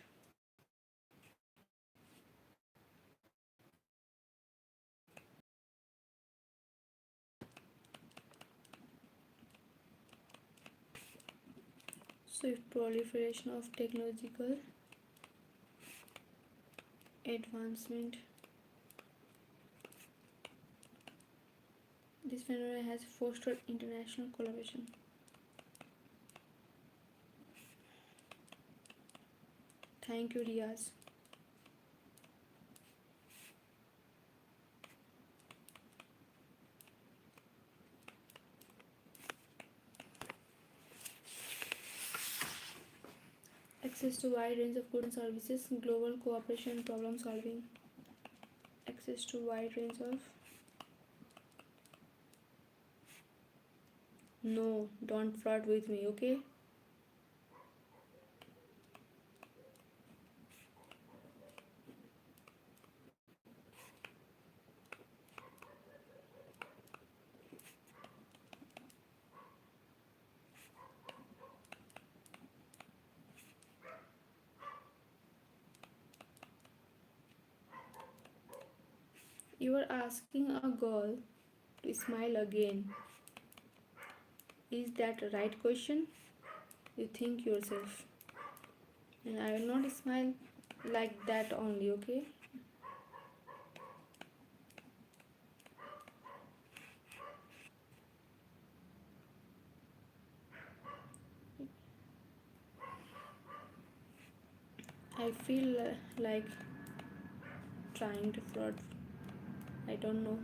[SPEAKER 1] Swift proliferation of technological advancement. This phenomenon has fostered international collaboration. Thank you, Riaz. Access to wide range of goods and services, global cooperation, problem solving. Access to wide range of. No, don't flirt with me, okay? You are asking a girl to smile again. Is that a right question? You think yourself. And I will not smile like that only, okay? I feel like trying to fraud. I don't know.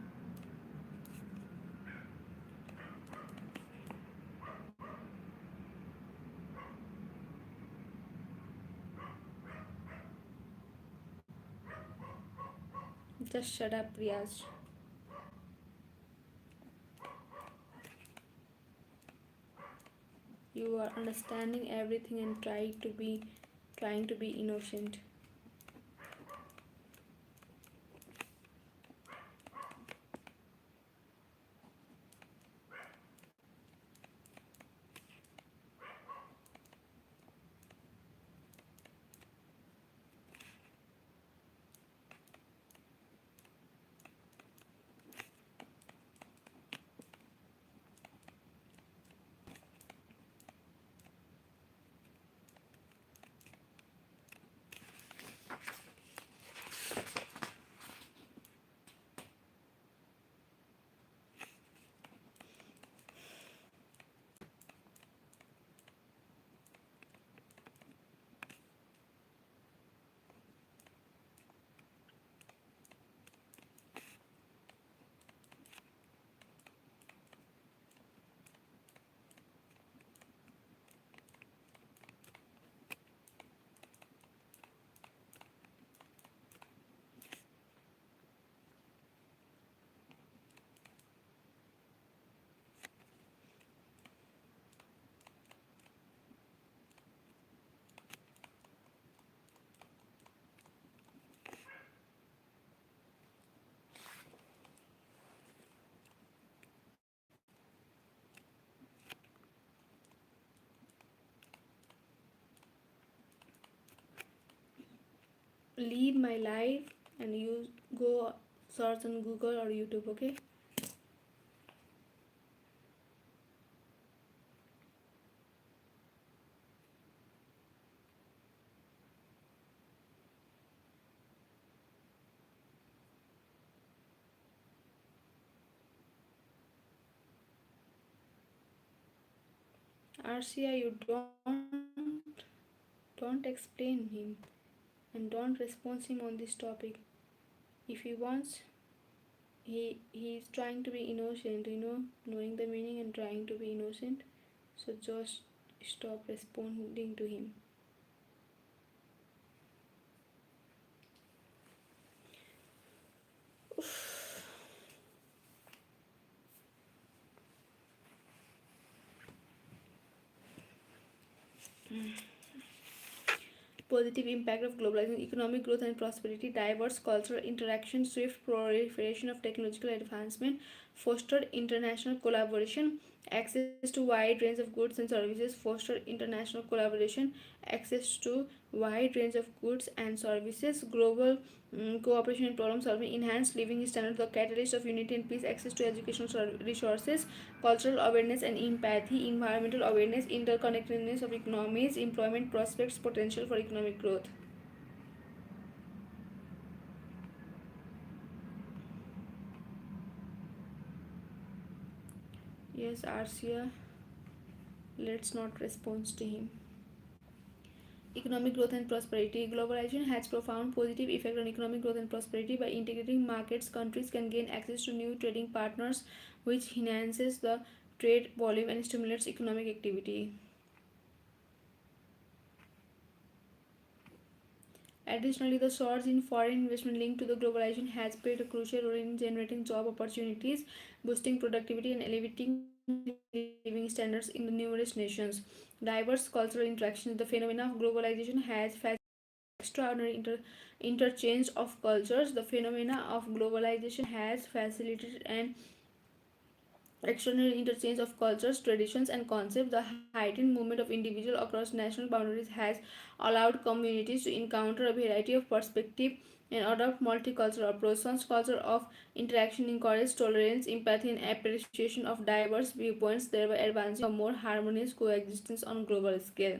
[SPEAKER 1] Just shut up, Riyaz. You are understanding everything and trying to be innocent. Leave my life and you go search on Google or YouTube, okay? Arcia, you don't explain him and don't respond him on this topic. If he wants, he's trying to be innocent, knowing the meaning and trying to be innocent. So just stop responding to him. Positive impact of globalizing economic growth and prosperity, diverse cultural interaction, swift proliferation of technological advancement, fostered international collaboration, access to wide range of goods and services, fostered international collaboration, access to wide range of goods and services, global cooperation and problem solving, enhanced living standards, the catalyst of unity and peace, access to educational resources, cultural awareness and empathy, environmental awareness, interconnectedness of economies, employment prospects, potential for economic growth. Yes, Arcia, let's not respond to him. Economic growth and prosperity. Globalization has profound positive effect on economic growth and prosperity. By integrating markets, countries can gain access to new trading partners, which enhances the trade volume and stimulates economic activity. Additionally, the surge in foreign investment linked to the globalization has played a crucial role in generating job opportunities, boosting productivity, and elevating living standards in the numerous nations. Diverse cultural interactions. The phenomena of globalization has extraordinary interchange of cultures. The phenomena of globalization has facilitated an extraordinary interchange of cultures, traditions, and concepts. The heightened movement of individuals across national boundaries has allowed communities to encounter a variety of perspectives and adopt multicultural approach. Such culture of interaction encourages tolerance, empathy, and appreciation of diverse viewpoints, thereby advancing a more harmonious coexistence on global scale.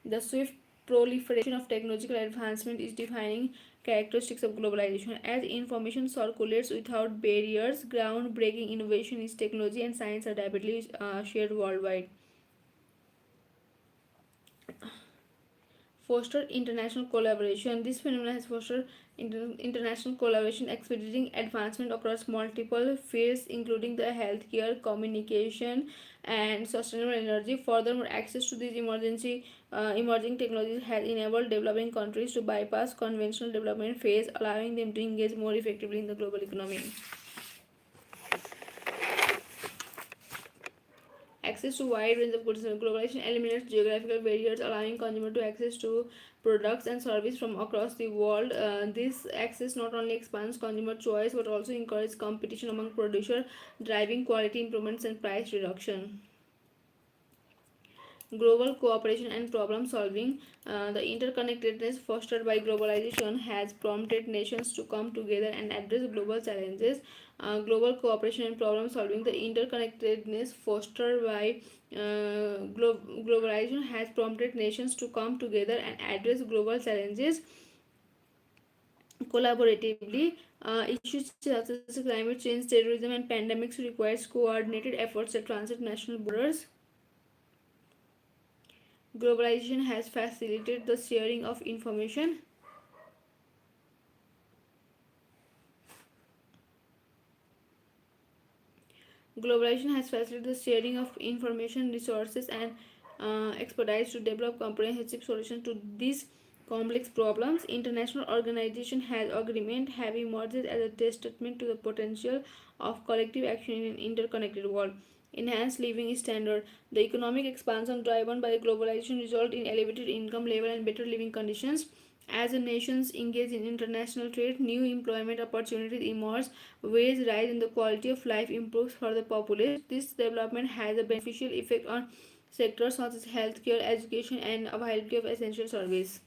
[SPEAKER 1] The swift proliferation of technological advancement is defining characteristics of globalization. As information circulates without barriers, groundbreaking innovation in technology and science are rapidly shared worldwide. Foster international collaboration. This phenomenon has fostered international collaboration, expediting advancement across multiple fields, including the healthcare, communication, and sustainable energy. Furthermore, access to these emerging technologies has enabled developing countries to bypass conventional development phase, allowing them to engage more effectively in the global economy. Access to wide range of goods. Globalization eliminates geographical barriers, allowing consumers to access to products and services from across the world. This access not only expands consumer choice but also encourages competition among producers, driving quality improvements and price reduction. Global cooperation and problem solving. The interconnectedness fostered by globalization has prompted nations to come together and address global challenges. Global cooperation and problem solving. The interconnectedness fostered by globalization has prompted nations to come together and address global challenges collaboratively. Issues such as climate change, terrorism, and pandemics requires coordinated efforts that transcend national borders. Globalization has facilitated the sharing of information. Globalization has facilitated the sharing of information, resources, and expertise to develop comprehensive solutions to these complex problems. International organization has agreement have emerged as a testament to the potential of collective action in an interconnected world. Enhanced living standard. The economic expansion driven by globalization result in elevated income level and better living conditions. As the nations engage in international trade, new employment opportunities emerge, wage rise, and the quality of life improves for the populace. This development has a beneficial effect on sectors such as healthcare, education, and availability of essential services.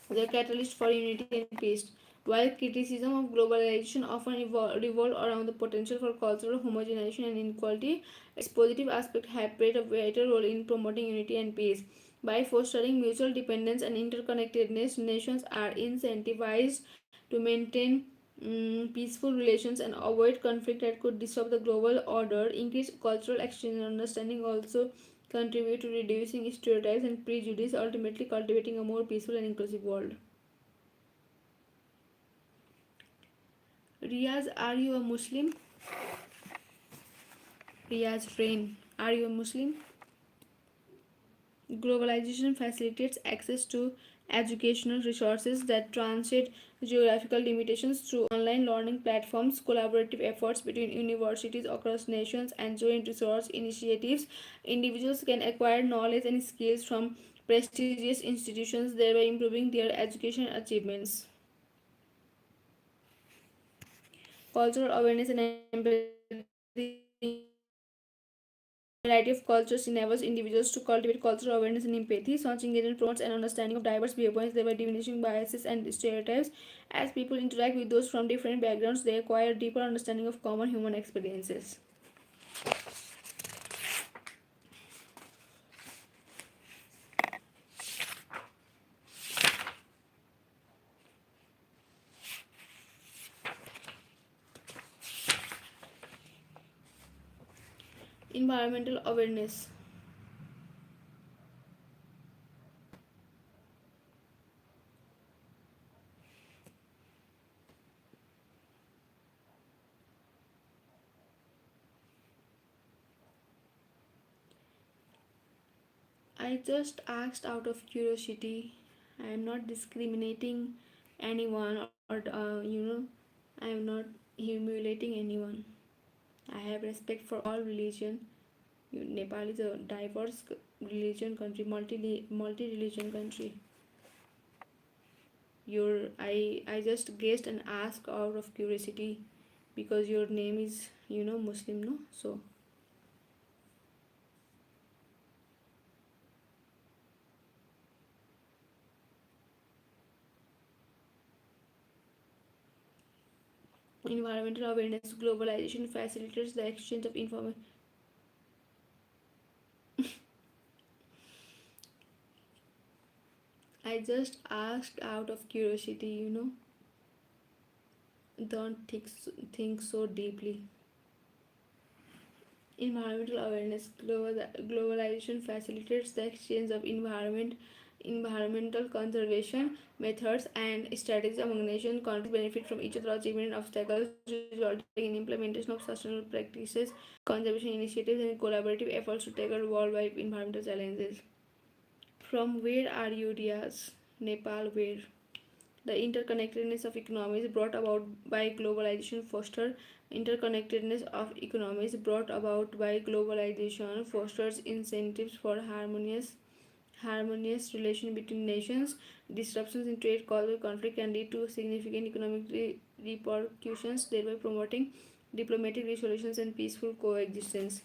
[SPEAKER 1] The catalyst for unity and peace. While criticism of globalization often revolve around the potential for cultural homogenization and inequality, its positive aspects have played a vital role in promoting unity and peace. By fostering mutual dependence and interconnectedness, nations are incentivized to maintain peaceful relations and avoid conflict that could disrupt the global order. Increased cultural exchange and understanding also contribute to reducing stereotypes and prejudice, ultimately cultivating a more peaceful and inclusive world. Riaz, are you a Muslim? Riaz, friend, are you a Muslim? Globalization facilitates access to educational resources that transcend geographical limitations through online learning platforms, collaborative efforts between universities across nations, and joint research initiatives. Individuals can acquire knowledge and skills from prestigious institutions, thereby improving their education achievements. Cultural awareness and empathy. A variety of cultures enables individuals to cultivate cultural awareness and empathy. Such engagement promotes an understanding of diverse viewpoints, thereby diminishing biases and stereotypes. As people interact with those from different backgrounds, they acquire a deeper understanding of common human experiences. Environmental awareness. I just asked out of curiosity. I am not discriminating anyone or I am not humiliating anyone. I have respect for all religion. Nepal is a diverse religion country, multi religion country. I just guessed and asked out of curiosity because your name is Muslim, no? So Environmental awareness. Globalization facilitates the exchange of information. I just asked out of curiosity. Don't think so deeply. Environmental awareness. Globalization facilitates the exchange of environmental conservation methods and strategies among nations. Countries benefit from each other's achievement and obstacles, resulting in implementation of sustainable practices, conservation initiatives, and collaborative efforts to tackle worldwide environmental challenges. From where are you, Riaz? Nepal, where? The interconnectedness of economies brought about by globalization foster interconnectedness of economies brought about by globalization fosters incentives for harmonious relation between nations. Disruptions in trade caused by conflict can lead to significant economic repercussions, thereby promoting diplomatic resolutions and peaceful coexistence.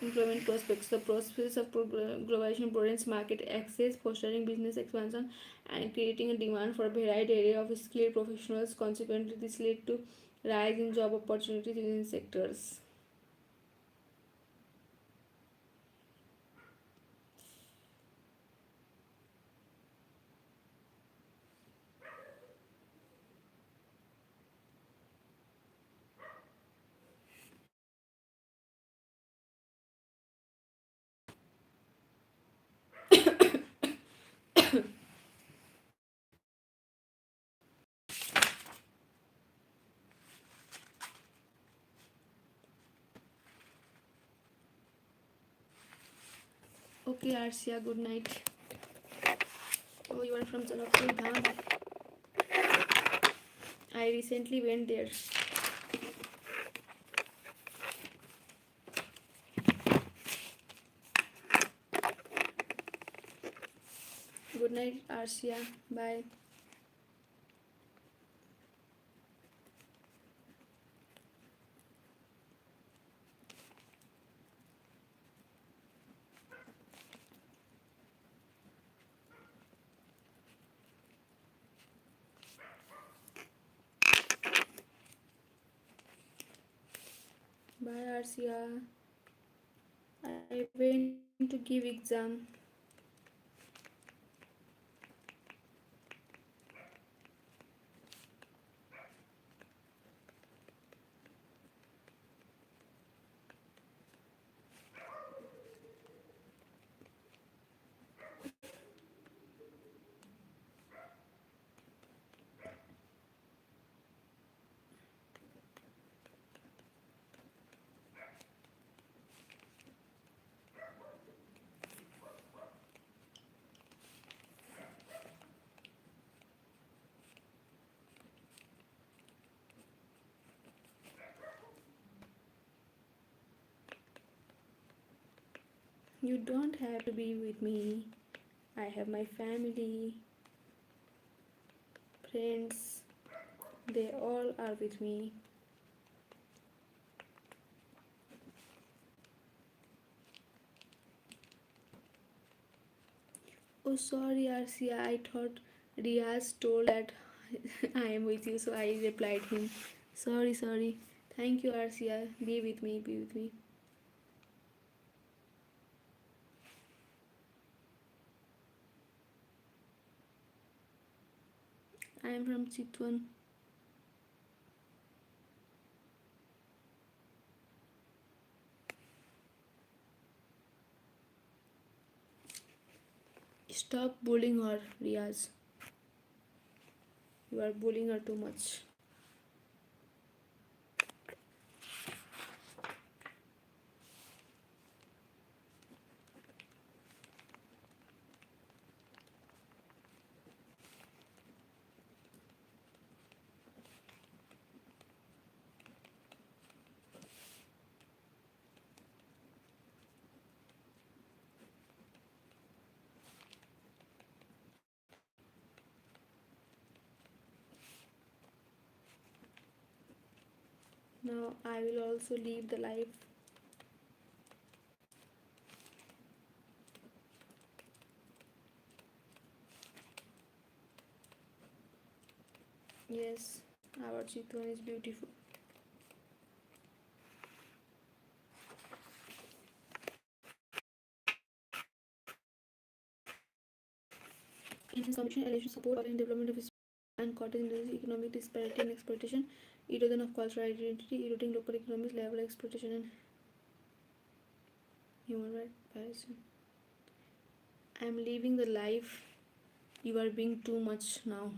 [SPEAKER 1] Employment prospects. The process of globalization broadens market access, fostering business expansion, and creating a demand for a varied area of skilled professionals. Consequently, this led to rise in job opportunities within sectors. Okay, Arsia, good night. Oh, you are from Janakpur Dham. I recently went there. Good night, Arsia. Bye. Bye, Arsia. I went to give exam. You don't have to be with me. I have my family, friends. They all are with me. Oh, sorry, Arsia. I thought Riaz told that I am with you, so I replied him. Sorry, sorry. Thank you, Arsia. Be with me, be with me. I am from Chitwan. Stop bullying her, Riaz. You are bullying her too much. Now I will also leave the life. Yes, our Chitwan is beautiful. Enhanced competition, allegation, support of and development of and cottage industry, economic disparity and exploitation, erosion of cultural identity, eroding local economies, level exploitation and human rights violation. I am living the life. You are being too much now.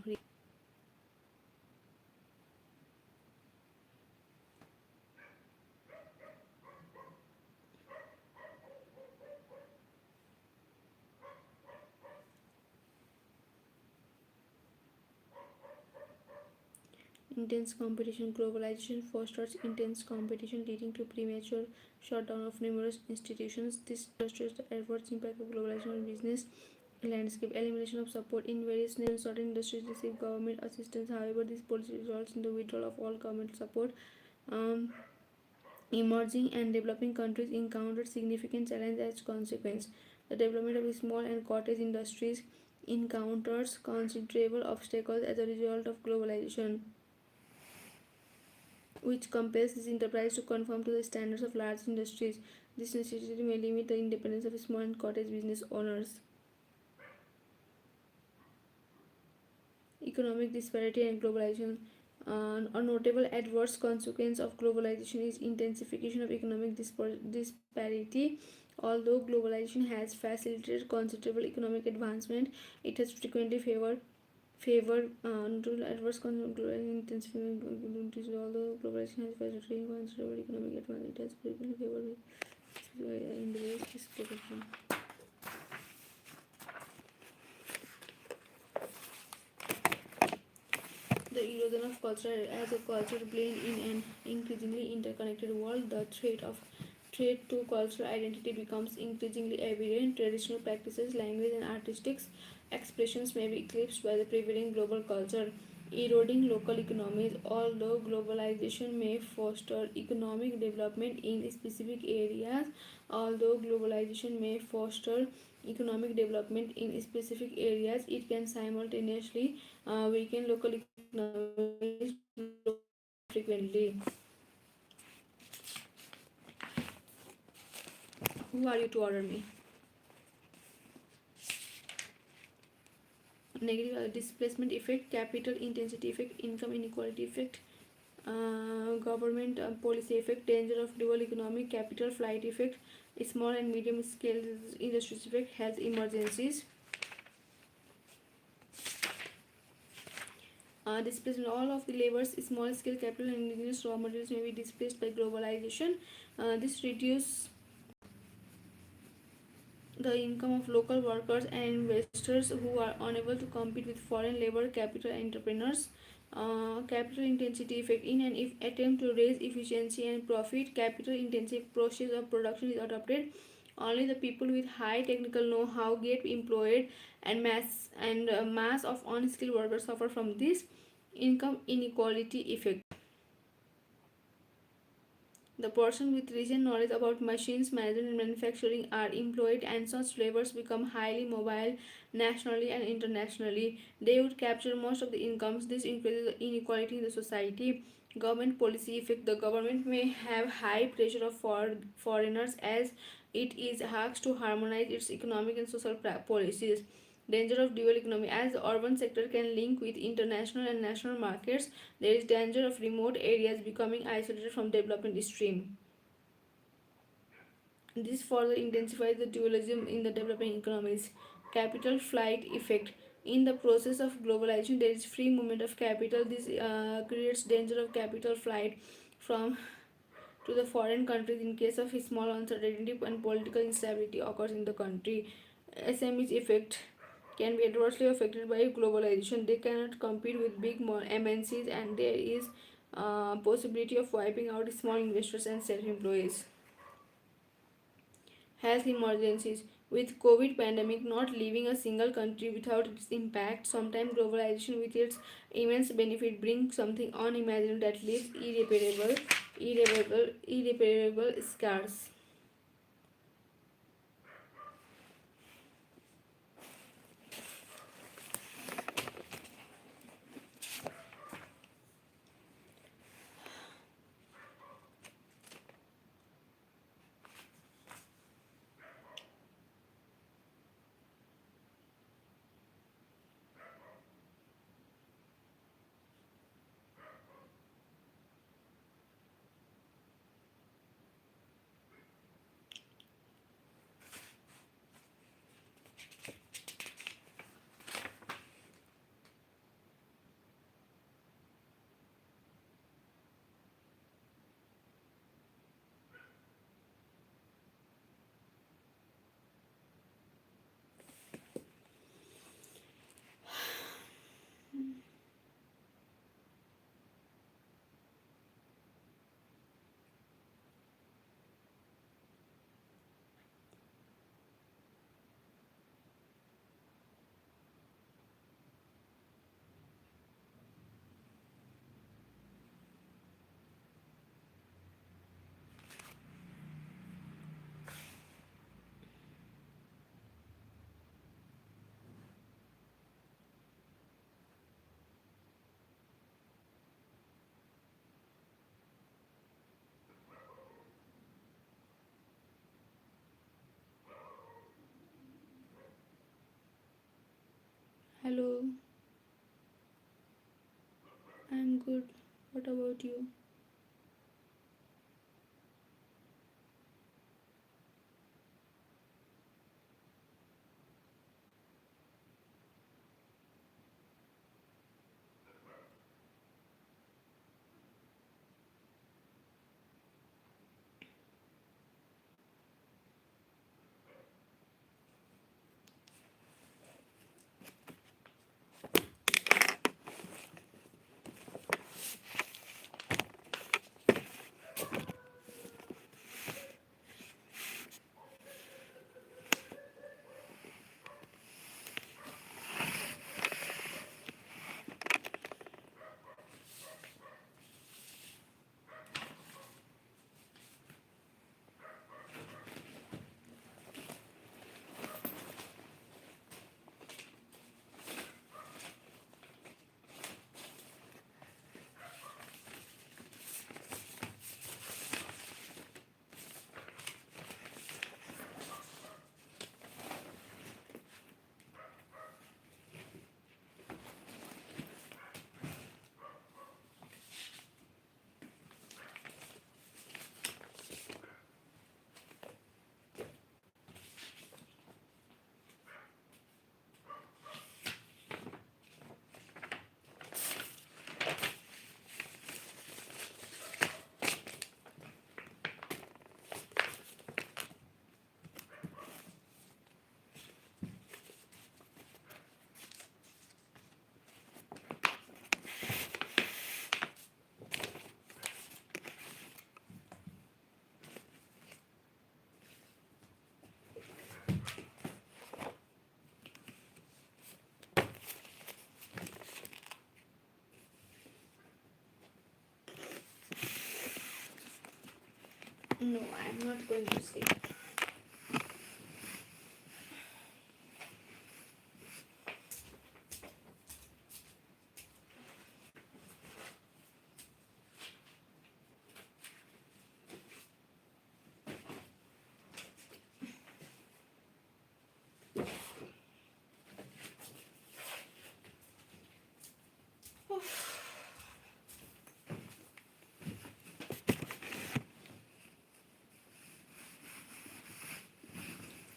[SPEAKER 1] Intense competition. Globalization fosters intense competition, leading to premature shutdown of numerous institutions. This illustrates the adverse impact of globalization on business landscape. Elimination of support. In various nations, certain industries receive government assistance. However, this policy results in the withdrawal of all government support. Um, Emerging and developing countries encountered significant challenges as consequence. The development of small and cottage industries encounters considerable obstacles as a result of globalization, which compels these enterprises to conform to the standards of large industries. This necessity may limit the independence of small and cottage business owners. Economic disparity and globalization. A notable adverse consequence of globalization is intensification of economic disparity. Although globalization has facilitated considerable economic advancement, it has frequently favored adverse intensification. Although globalization has facilitated considerable economic advancement, it has frequently favored individuals' disproportion. The erosion of culture as a culture blend in an increasingly interconnected world, the threat to cultural identity becomes increasingly evident. Traditional practices, language, and artistic expressions may be eclipsed by the prevailing global culture, eroding local economies. Although globalization may foster economic development in specific areas, although globalization may foster economic development in specific areas, it can simultaneously weaken local economies frequently. Who are you to order me? Negative displacement effect, capital intensity effect, income inequality effect, government policy effect, danger of dual economy, capital flight effect, small and medium scale industries effect, health emergencies. Displacement, all of the labors, small scale capital and indigenous raw materials may be displaced by globalization. This reduces the income of local workers and investors who are unable to compete with foreign labor capital entrepreneurs. Capital intensity effect, in an attempt to raise efficiency and profit, capital intensive process of production is adopted. Only the people with high technical know-how get employed, and mass of unskilled workers suffer from this. Income inequality effect, the person with recent knowledge about machines, management, and manufacturing are employed, and such laborers become highly mobile nationally and internationally. They would capture most of the incomes. This increases the inequality in the society. Government policy effect, the government may have high pressure of foreigners as it is asked to harmonize its economic and social policies. Danger of dual economy, as the urban sector can link with international and national markets, there is danger of remote areas becoming isolated from development stream. This further intensifies the dualism in the developing economies. Capital flight effect, in the process of globalization there is free movement of capital. This creates danger of capital flight from to the foreign countries in case of small uncertainty and political instability occurs in the country. SMEs effect, can be adversely affected by globalization. They cannot compete with big MNCs, and there is possibility of wiping out small investors and self-employees. Health emergencies, with COVID pandemic not leaving a single country without its impact, sometimes globalization with its immense benefit brings something unimaginable that leaves irreparable scars. Hello, I'm good. What about you? No, I'm not going to sleep.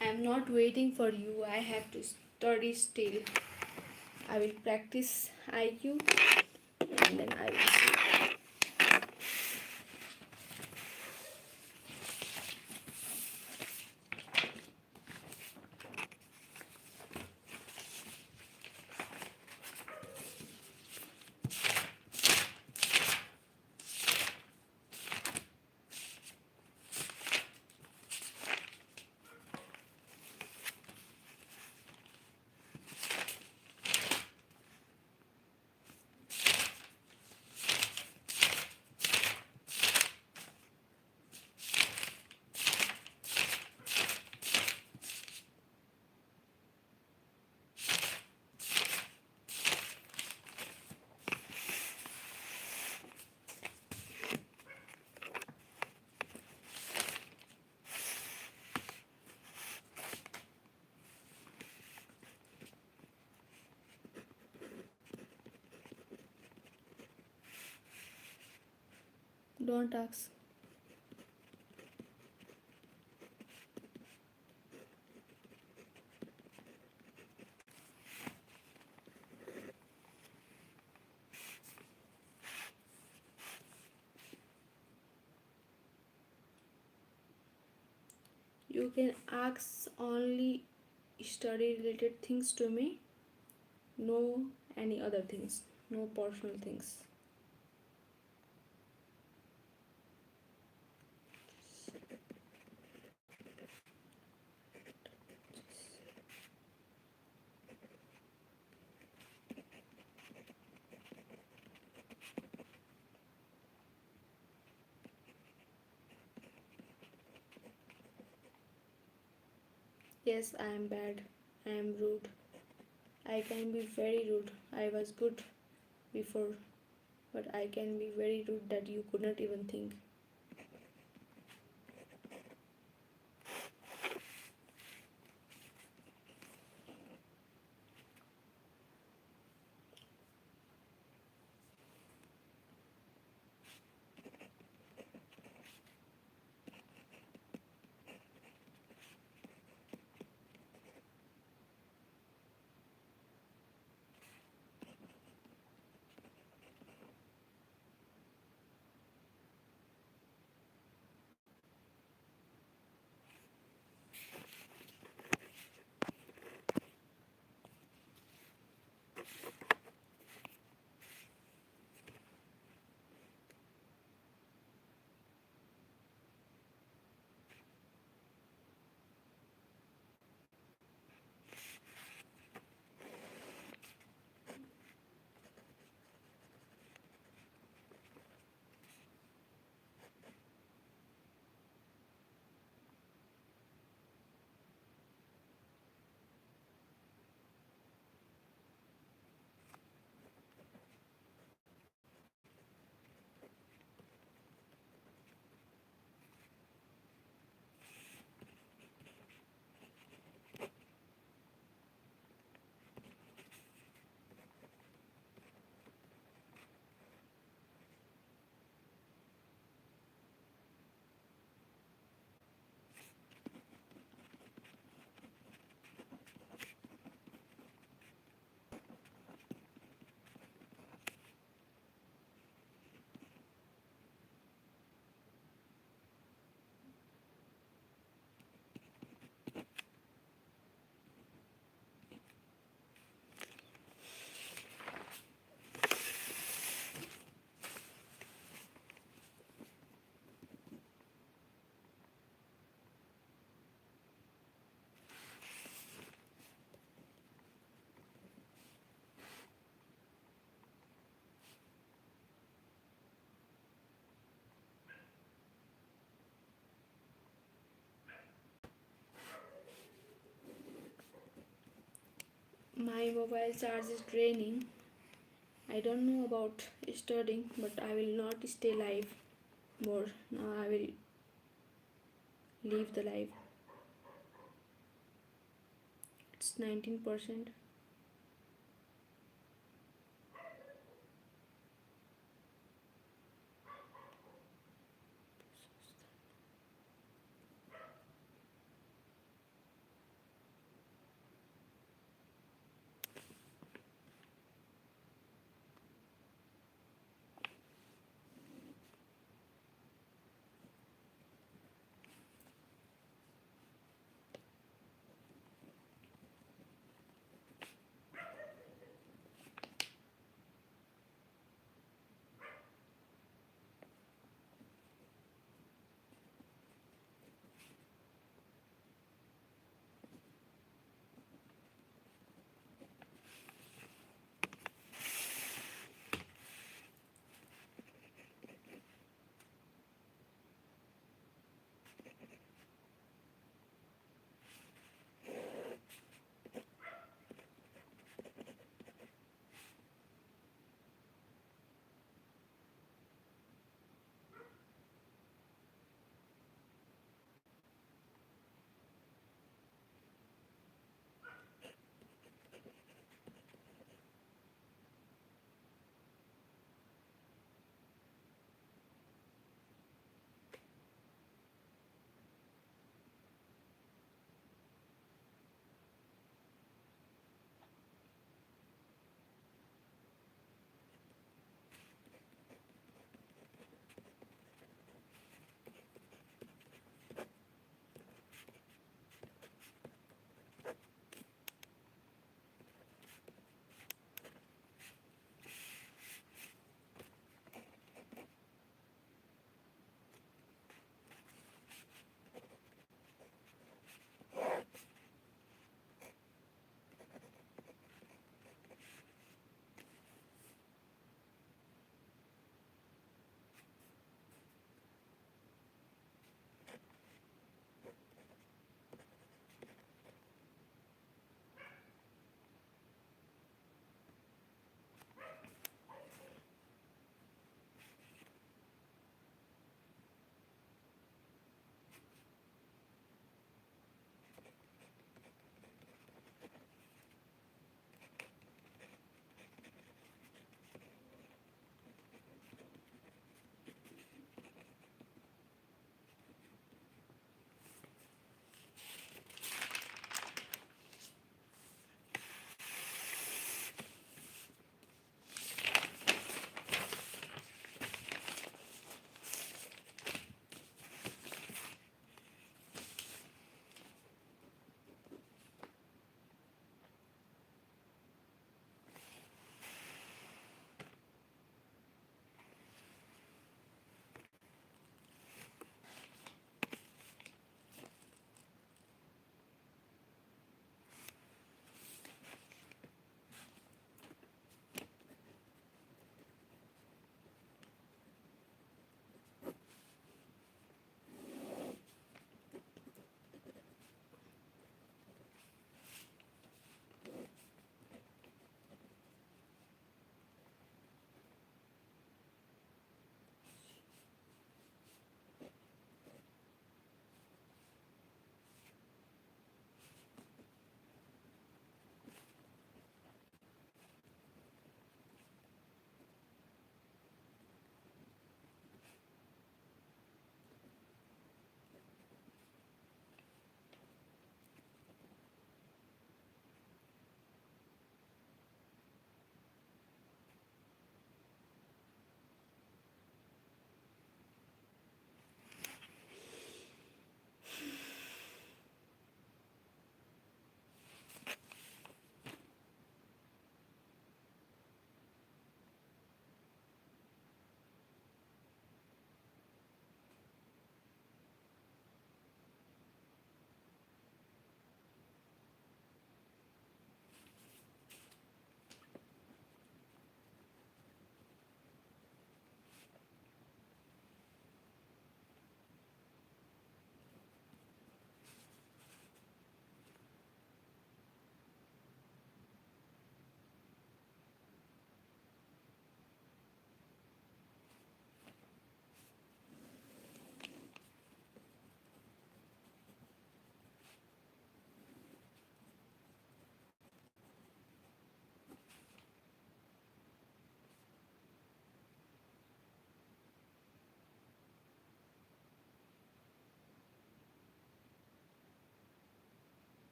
[SPEAKER 1] I'm not waiting for you. I have to study still. I will practice IQ and then I will see. Don't ask. You can ask only study related things to me. No any other things. No personal things. Yes, I am bad. I am rude. I can be very rude. I was good before, but I can be very rude that you could not even think. My mobile charge is draining. I don't know about studying, but I will not stay live more. Now I will leave the live. It's 19%.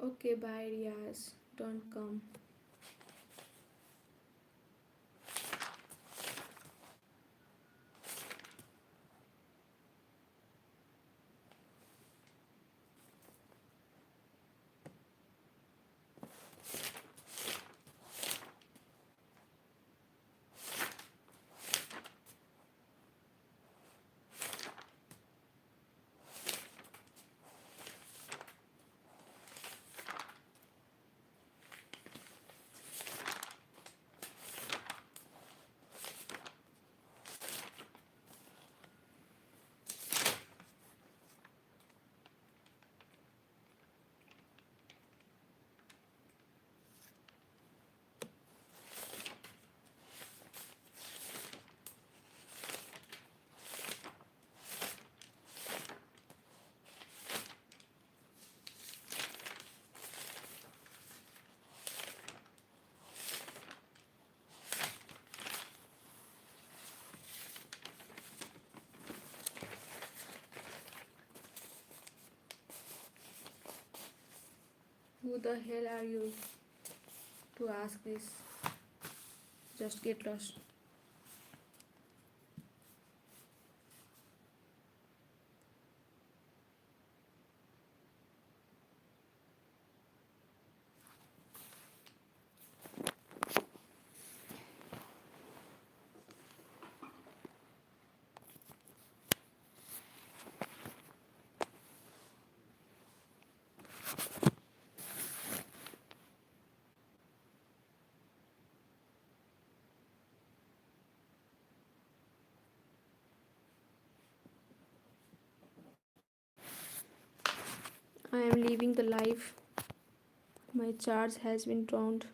[SPEAKER 1] Okay, bye, Riaz. Don't come. Who the hell are you to ask this? Just get lost. I am leaving the live. My charge has been drowned.